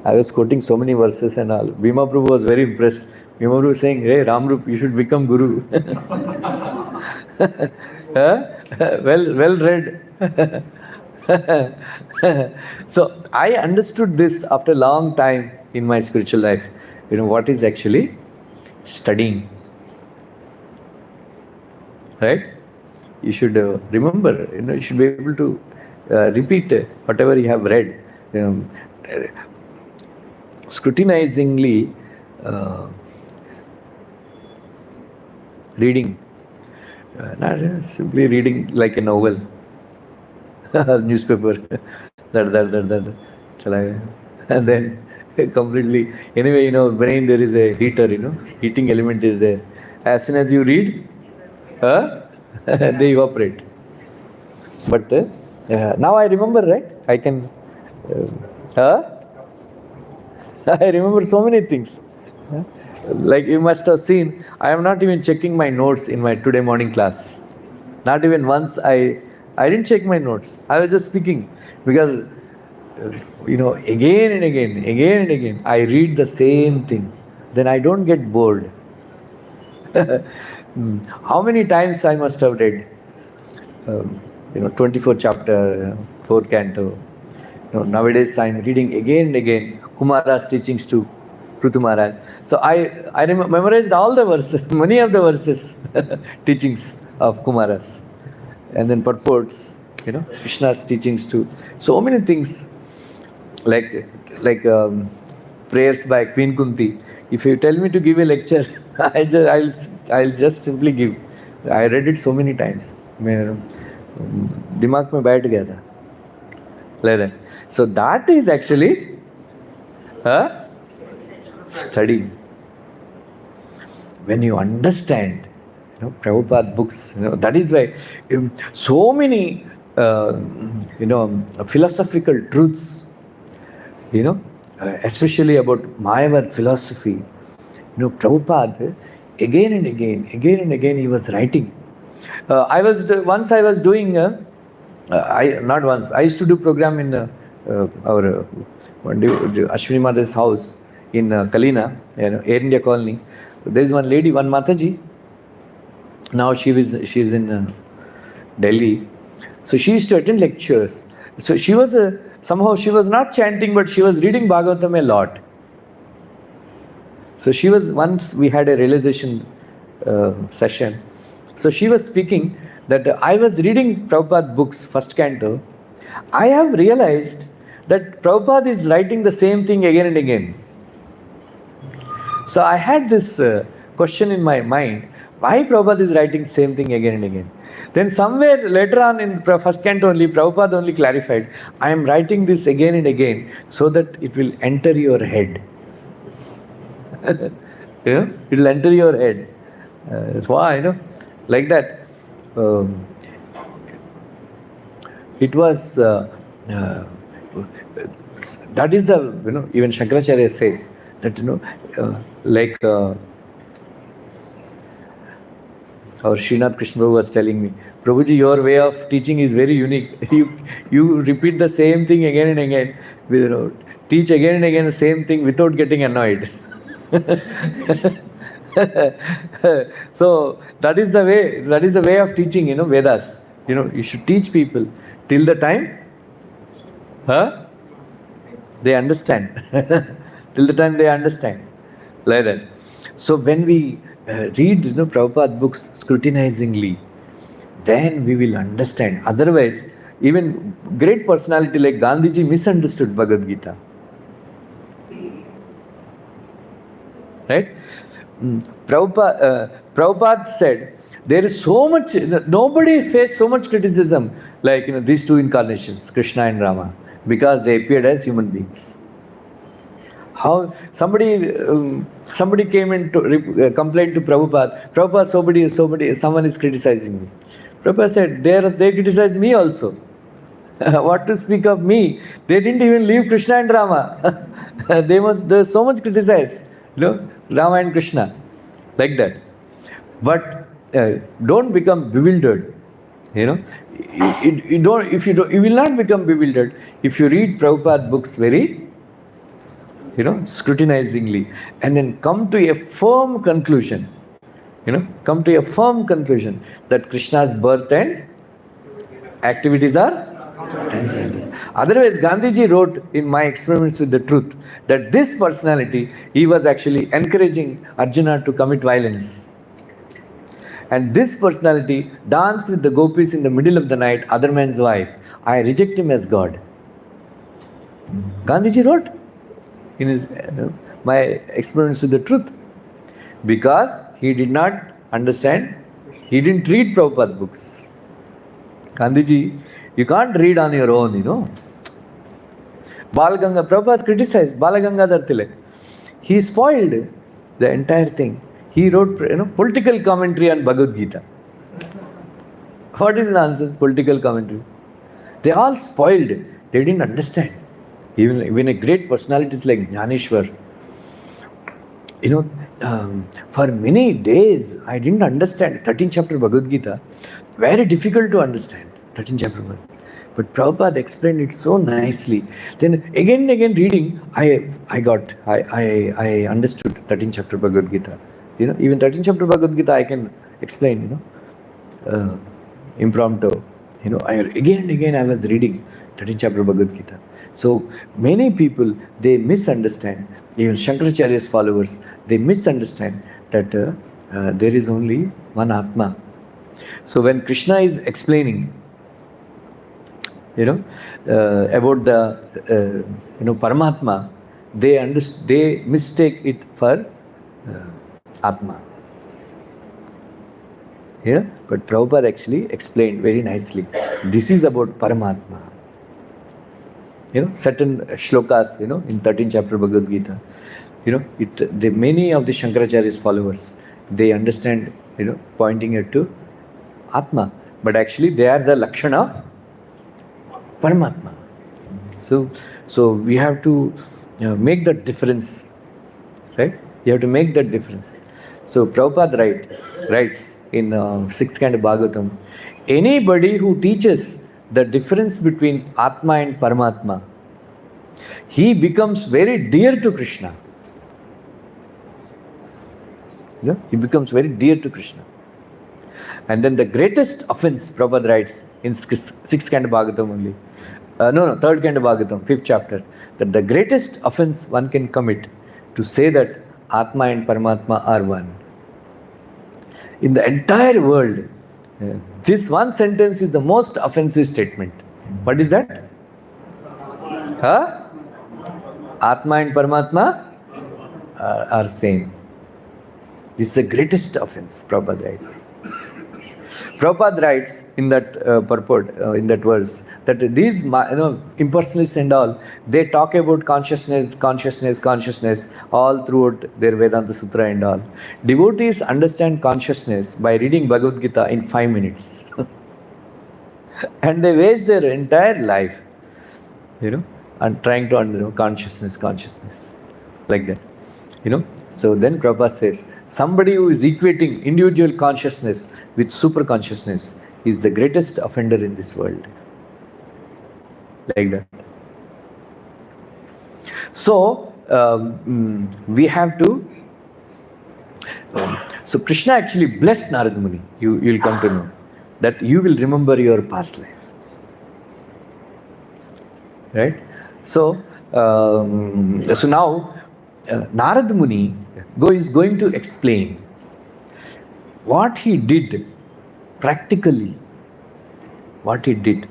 I was quoting so many verses and all. Bhima Prabhu was very impressed. Bhima Prabhu was saying, hey Ramarupa, you should become Guru. Well read. So I understood this after a long time in my spiritual life. What is actually studying. Right? You should remember, you should be able to repeat whatever you have read. Scrutinizingly reading. Not simply reading like a novel, newspaper, and then completely. Anyway, brain there is a heater, heating element is there. As soon as you read, they evaporate. But now I remember, right? I can. I remember so many things. Like you must have seen, I am not even checking my notes in my today morning class. Not even once I didn't check my notes. I was just speaking because, again and again, I read the same thing. Then I don't get bored. How many times I must have read? 24th chapter, 4th canto. Nowadays I am reading again and again Kumara's teachings to Prutu Maharaj. So I memorized all the verses, many of the verses, teachings of Kumaras. And then purports, Krishna's teachings to so many things, like prayers by Queen Kunti. If you tell me to give a lecture, I'll just simply give. I read it so many times. दिमाग में बैठ गया था like that. So that is actually studying. When you understand Prabhupada books, that is why so many philosophical truths, especially about Mayavad philosophy, Prabhupada again and again he was writing. I was doing I used to do program in our Ashwini Mother's house in Kalina, Air India Colony. There is one lady, one Mataji. Now she is in Delhi. So she used to attend lectures. So she was somehow she was not chanting, but she was reading Bhagavatam a lot. So once we had a realization session. So she was speaking that I was reading Prabhupada books, first canto. I have realized that Prabhupada is writing the same thing again and again. So I had this question in my mind, why Prabhupada is writing same thing again and again? Then somewhere later on in first canto only, Prabhupada only clarified, I am writing this again and again so that it will enter your head. It will enter your head. That's why, like that. It was, that is the, even Shankaracharya says that, like, our Srinath Krishna Prabhu was telling me, Prabhuji, your way of teaching is very unique. You repeat the same thing again and again. Teach again and again the same thing without getting annoyed. So that is the way of teaching, Vedas. You should teach people till the time they understand. Till the time they understand. Like that. So when we read, Prabhupada books scrutinizingly, then we will understand. Otherwise, even great personality like Gandhiji misunderstood Bhagavad Gita. Right? Prabhupada said, there is so much, nobody faced so much criticism like these two incarnations, Krishna and Rama, because they appeared as human beings. How somebody came in to complain to Prabhupada, someone is criticizing me. Prabhupada said, they criticized me also. What to speak of me? They didn't even leave Krishna and Rama. They were so much criticized, Rama and Krishna, like that. But don't become bewildered. You will not become bewildered if you read Prabhupada books very scrutinizingly, and then come to a firm conclusion. Come to a firm conclusion that Krishna's birth and activities are transcendental. Otherwise, Gandhiji wrote in My Experiments with the Truth that this personality, he was actually encouraging Arjuna to commit violence. And this personality danced with the gopis in the middle of the night, other man's wife. I reject him as God. Gandhiji wrote in his My Experiments with the Truth, because he did not understand, he didn't read Prabhupada books. Gandhiji, you can't read on your own, Prabhupada criticized Balagangadhar Tilak. He spoiled the entire thing. He wrote political commentary on Bhagavad Gita. What is nonsense, political commentary? They all spoiled. They didn't understand. Even a great personalities like Jnaneshwar, for many days I didn't understand 13th chapter Bhagavad Gita. Very difficult to understand 13th chapter Bhagavad Gita. But Prabhupada explained it so nicely. Then again and again reading, I understood 13th chapter Bhagavad Gita. Even 13th chapter Bhagavad Gita I can explain, impromptu. Again and again I was reading 13th chapter Bhagavad Gita. So many people, they misunderstand, even Shankaracharya's followers, they misunderstand that there is only one Atma. So when Krishna is explaining, about the, Paramatma, they mistake it for Atma. But Prabhupada actually explained very nicely. This is about Paramatma. Certain shlokas, in 13th chapter Bhagavad Gita, many of the Shankaracharya's followers, they understand, pointing it to Atma, but actually they are the Lakshana of Paramatma. So we have to make that difference, right? You have to make that difference. So Prabhupada writes in 6th kind of Bhagavatam, anybody who teaches the difference between Atma and Paramatma, he becomes very dear to Krishna. He becomes very dear to Krishna. And then the greatest offense, Prabhupada writes in 6th kind of Bhagavatam only. 3rd kind of Bhagavatam, 5th chapter, that the greatest offense one can commit to say that Atma and Paramatma are one. In the entire world, this one sentence is the most offensive statement. What is that? Atma and Paramatma are same. This is the greatest offense, Prabhupada writes. Prabhupada writes in that purport, in that verse, that these impersonalists and all, they talk about consciousness all throughout their Vedanta Sutra and all. Devotees understand consciousness by reading Bhagavad Gita in 5 minutes. And they waste their entire life, and trying to understand consciousness, like that. So then Prabhupada says, somebody who is equating individual consciousness with super consciousness is the greatest offender in this world. Like that. So, we have to So Krishna actually blessed Narad Muni. You'll come to know that you will remember your past life. Right? So, so now Narad Muni is going to explain what he did practically, what he did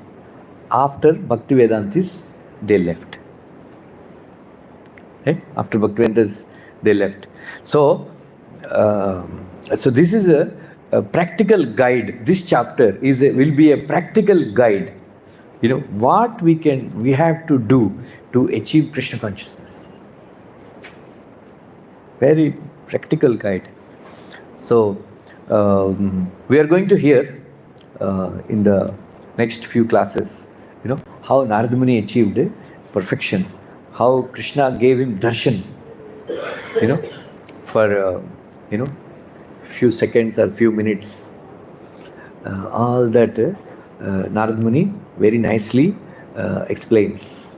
after Bhaktivedantis they left. Right? After Bhaktivedantis they left. So, so this is a practical guide. This chapter will be a practical guide. You know what we have to do to achieve Krishna consciousness. Very practical guide. So we are going to hear in the next few classes, you know, how Narad Muni achieved perfection, how Krishna gave him darshan, you know, for you know, few seconds or few minutes. All that Narad Muni very nicely explains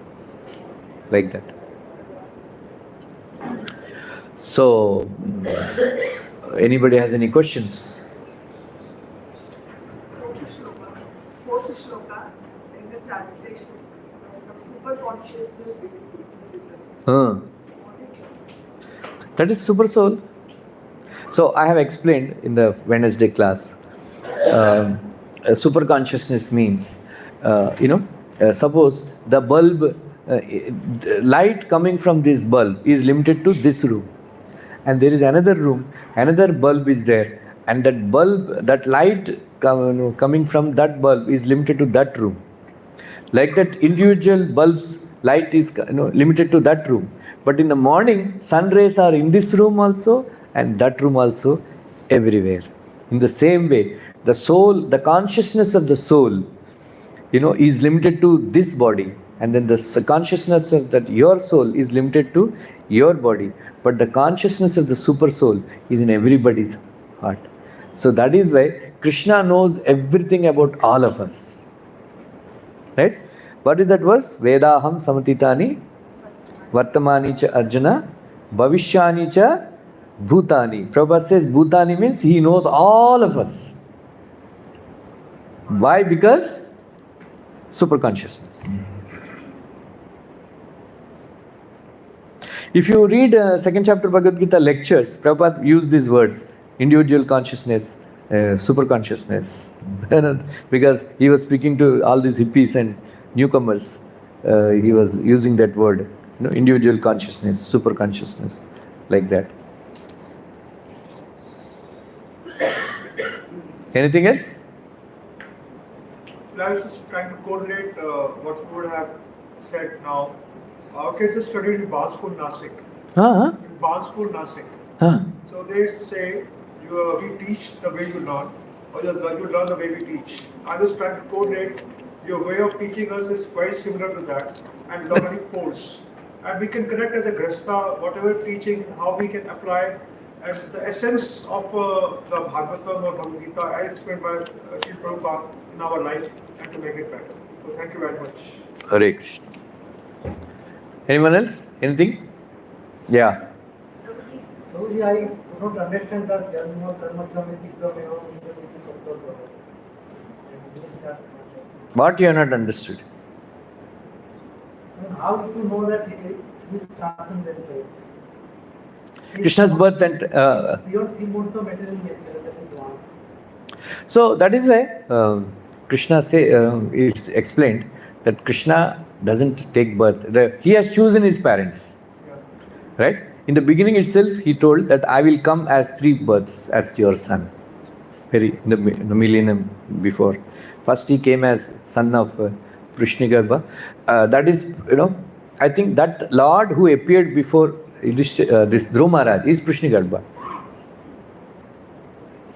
like that. So, anybody has any questions? Fourth shloka in the translation, some super consciousness. That is super soul. So I have explained in the Wednesday class. Super consciousness means, you know, suppose the bulb, light coming from this bulb is limited to this room, and there is another room, another bulb is there, and that bulb, that light coming from that bulb is limited to that room. Like that, individual bulbs light is limited to that room, but in the morning sun rays are in this room also and that room also, everywhere. In the same way, the soul, the consciousness of the soul, you know, is limited to this body, and then the consciousness of that your soul is limited to your body, but the consciousness of the super soul is in everybody's heart. So that is why Krishna knows everything about all of us. Right? What is that verse? Vedaham samatitani vartamani cha arjuna bhavishyani cha bhutani. Prabhupada says bhutani means he knows all of us. Why? Because super consciousness. If you read second chapter Bhagavad Gita lectures, Prabhupada used these words: individual consciousness, super consciousness. Because he was speaking to all these hippies and newcomers, he was using that word, you know, individual consciousness, super consciousness, like that. Anything else? I was just trying to correlate what you would have said now. Okay, just studied in Bhavan School, Nasik. In Bhavan School, Nasik. So they say we teach the way you learn, or you learn the way we teach. I was trying to correlate. Your way of teaching us is very similar to that, and without any force. And we can connect as a Grasta, whatever teaching, how we can apply. And the essence of the Bhagavatam or Bhagavad Gita, I explained by Srila Prabhupada in our life, and to make it better. So thank you very much. Hare Krishna. Anyone else? Anything? Yeah. Prabhuji, I don't understand that Janma Karma Samiti. What you have not understood? How to know that it is Shasam then? Krishna's birth and Beyond three modes of material nature, that is one. so that is why Krishna it's explained that Krishna doesn't take birth. He has chosen his parents. Right? In the beginning itself, he told that I will come as three births as your son. In the millennium before. First he came as son of Prishnigarbha. That is, you know, I think that Lord who appeared before this Dhruva Maharaj is Prishnigarbha.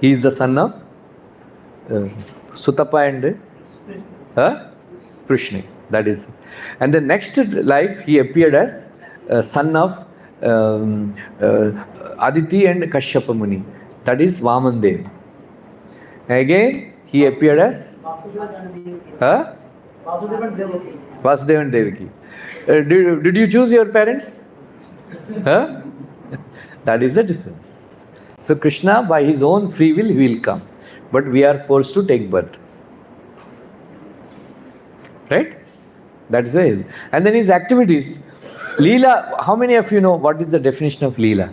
He is the son of Sutapa and Prishni. That is. And the next life he appeared as son of Aditi and Kashyapa Muni. That is Vamandev. Again he appeared as Vasudeva and Devaki. Did you choose your parents? That is the difference. So Krishna, by his own free will, he will come. But we are forced to take birth. Right? That is why. And then his activities. Leela, how many of you know what is the definition of Leela?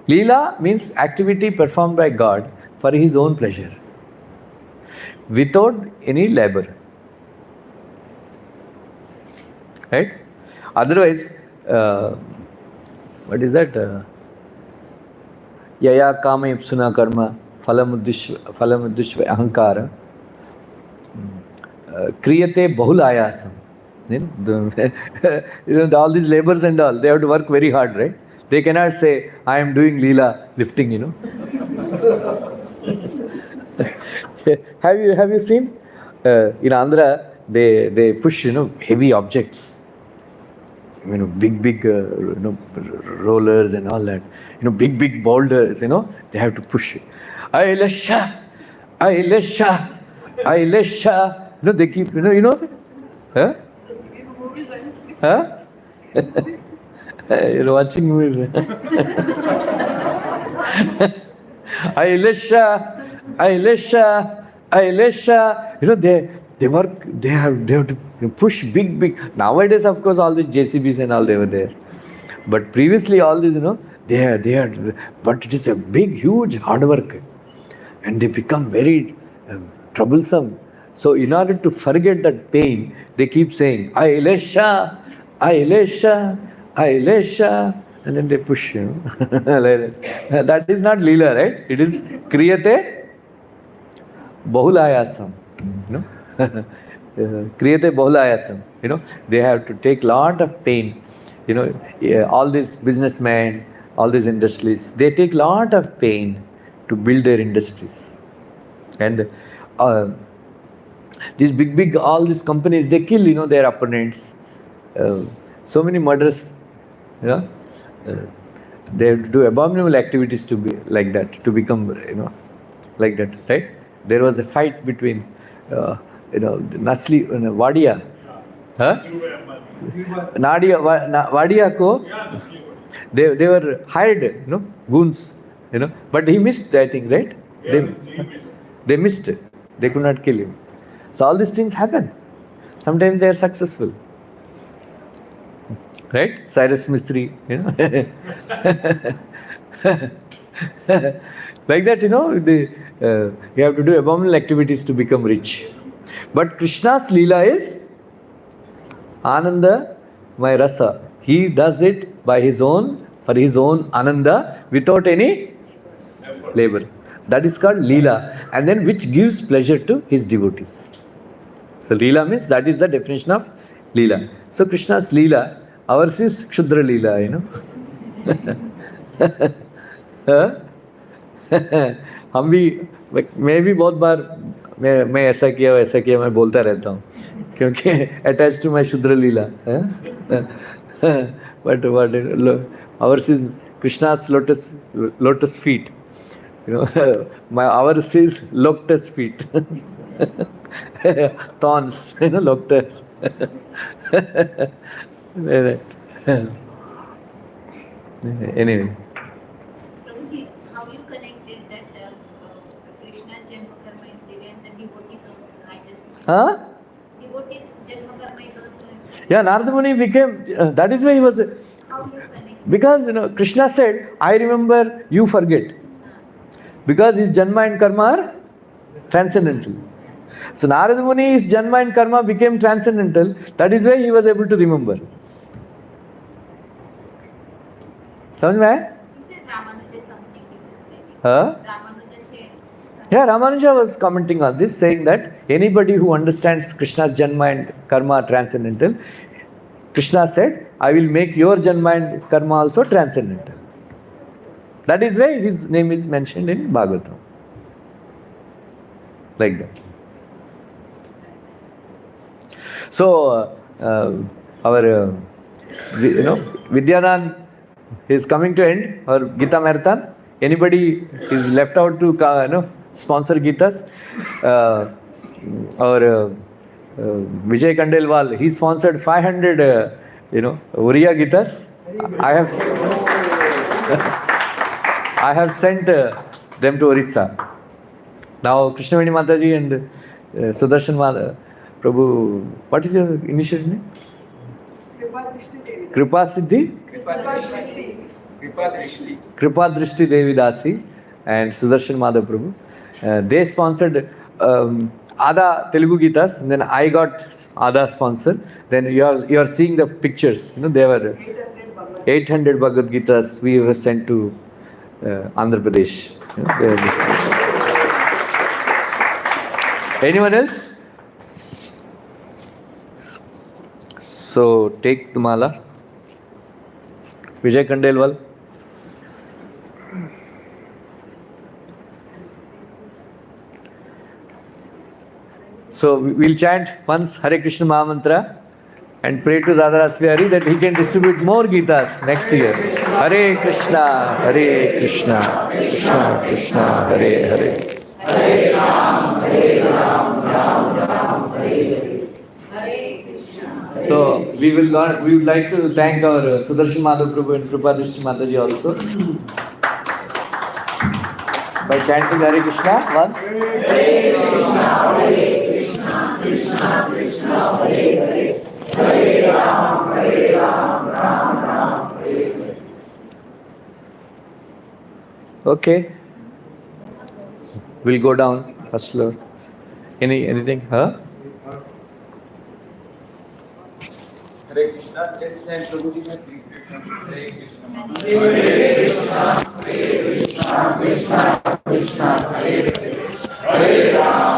Leela means activity performed by God for his own pleasure, without any labor. Right? Otherwise, what is that? Yaya kama ipsuna karma falamuddishva ahankara kriyate bahulayasam. All these labors and all, they have to work very hard, right? They cannot say, I am doing Leela lifting, Have you seen? In Andhra, they push, heavy objects. Big rollers and all that. Big boulders, they have to push it. Ailesha. They keep, Huh? Huh? You're watching movies. Ailesha. They work, they have to push big. Nowadays, of course, all these JCBs and all, they were there. But previously, all these, they had, but it is a big, huge hard work. And they become very troublesome. So in order to forget that pain, they keep saying, Ailesha, and then they push, like that. That is not Leela, right? It is Kriyate Bahulayasam. Kriyate Bahulayasam. They have to take lot of pain. All these businessmen, all these industries, they take lot of pain to build their industries. And these big, all these companies, they kill, their opponents. So many murders, they have to do abominable activities to be like that, to become, like that, right? There was a fight between, Nasli, Wadia. Huh? Wadia ko, they were hired, goons, but he missed, I think, right? They missed it. They could not kill him. So all these things happen. Sometimes they are successful. Right? Cyrus Mistry, like that, you have to do abominable activities to become rich. But Krishna's Leela is Ananda, my rasa. He does it by his own, for his own Ananda, without any labor. That is called Leela, and then which gives pleasure to his devotees. So Leela means, that is the definition of Leela. So Krishna's Leela, ours is Kshudra Leela, हम भी, मैं भी बहुत बार मैं ऐसा किया मैं बोलता रहता हूँ, क्योंकि attached to my Shudra Leela. But ours is Krishna's lotus feet. Ours is lotus feet. Thorns, lotus. Anyway. Prabhuji, how you connected that Krishna Janma Karma is there and the devotees also? I just. Devotees Janma Karma is also. Yeah, Narada Muni became. That is why he was. How you connect? Because Krishna said, "I remember, you forget." Because his Janma and Karma are transcendental. So Narada Muni's Janma and Karma became transcendental. That is why he was able to remember. समझ में आया? Ramanuja said. Yeah, Ramanuja was commenting on this, saying that anybody who understands Krishna's Janma and Karma are transcendental, Krishna said, I will make your Janma and Karma also transcendental. That is why his name is mentioned in Bhagavatam. Like that. So, our, Vidyanand is coming to end, or Gita Marathon. Anybody is left out to sponsor Gitas? Or Vijay Kandelwal, he sponsored 500, Oriya Gitas. I have sent them to Orissa. Now, Krishnaveni Mataji and Sudarshan Mata, Prabhu, what is your initial name? Kripa Siddhi? Kripa Drishti Devi Dasi and Sudarshan Madhav Prabhu. They sponsored Ada Telugu Gitas, and then I got Ada sponsor. Then you are seeing the pictures. They were 800 Bhagavad Gitas we were sent to Andhra Pradesh. They were distributed. Anyone else? So take the mala. Vijay Kandelwal. So we'll chant once Hare Krishna Mahamantra and pray to Dada Rasvihari that he can distribute more Gitas next year. Hare Krishna, Krishna Krishna, Hare Hare. Hare Ram, Ram Ram, Hare Hare. So we would like to thank our Sudarshan Madhav Prabhu and Kripa Drishti Mataji also by chanting Hare Krishna once. Hare Krishna, Krishna Krishna, Hare Hare. Hare Ram, Ram Ram, Hare Hare. Okay. We'll go down first floor. Anything? Huh? Hare Krishna, just and Prabhuji may sing Hare Krishna. Hare Krishna, Krishna Krishna, Hare Hare. Hare Ram.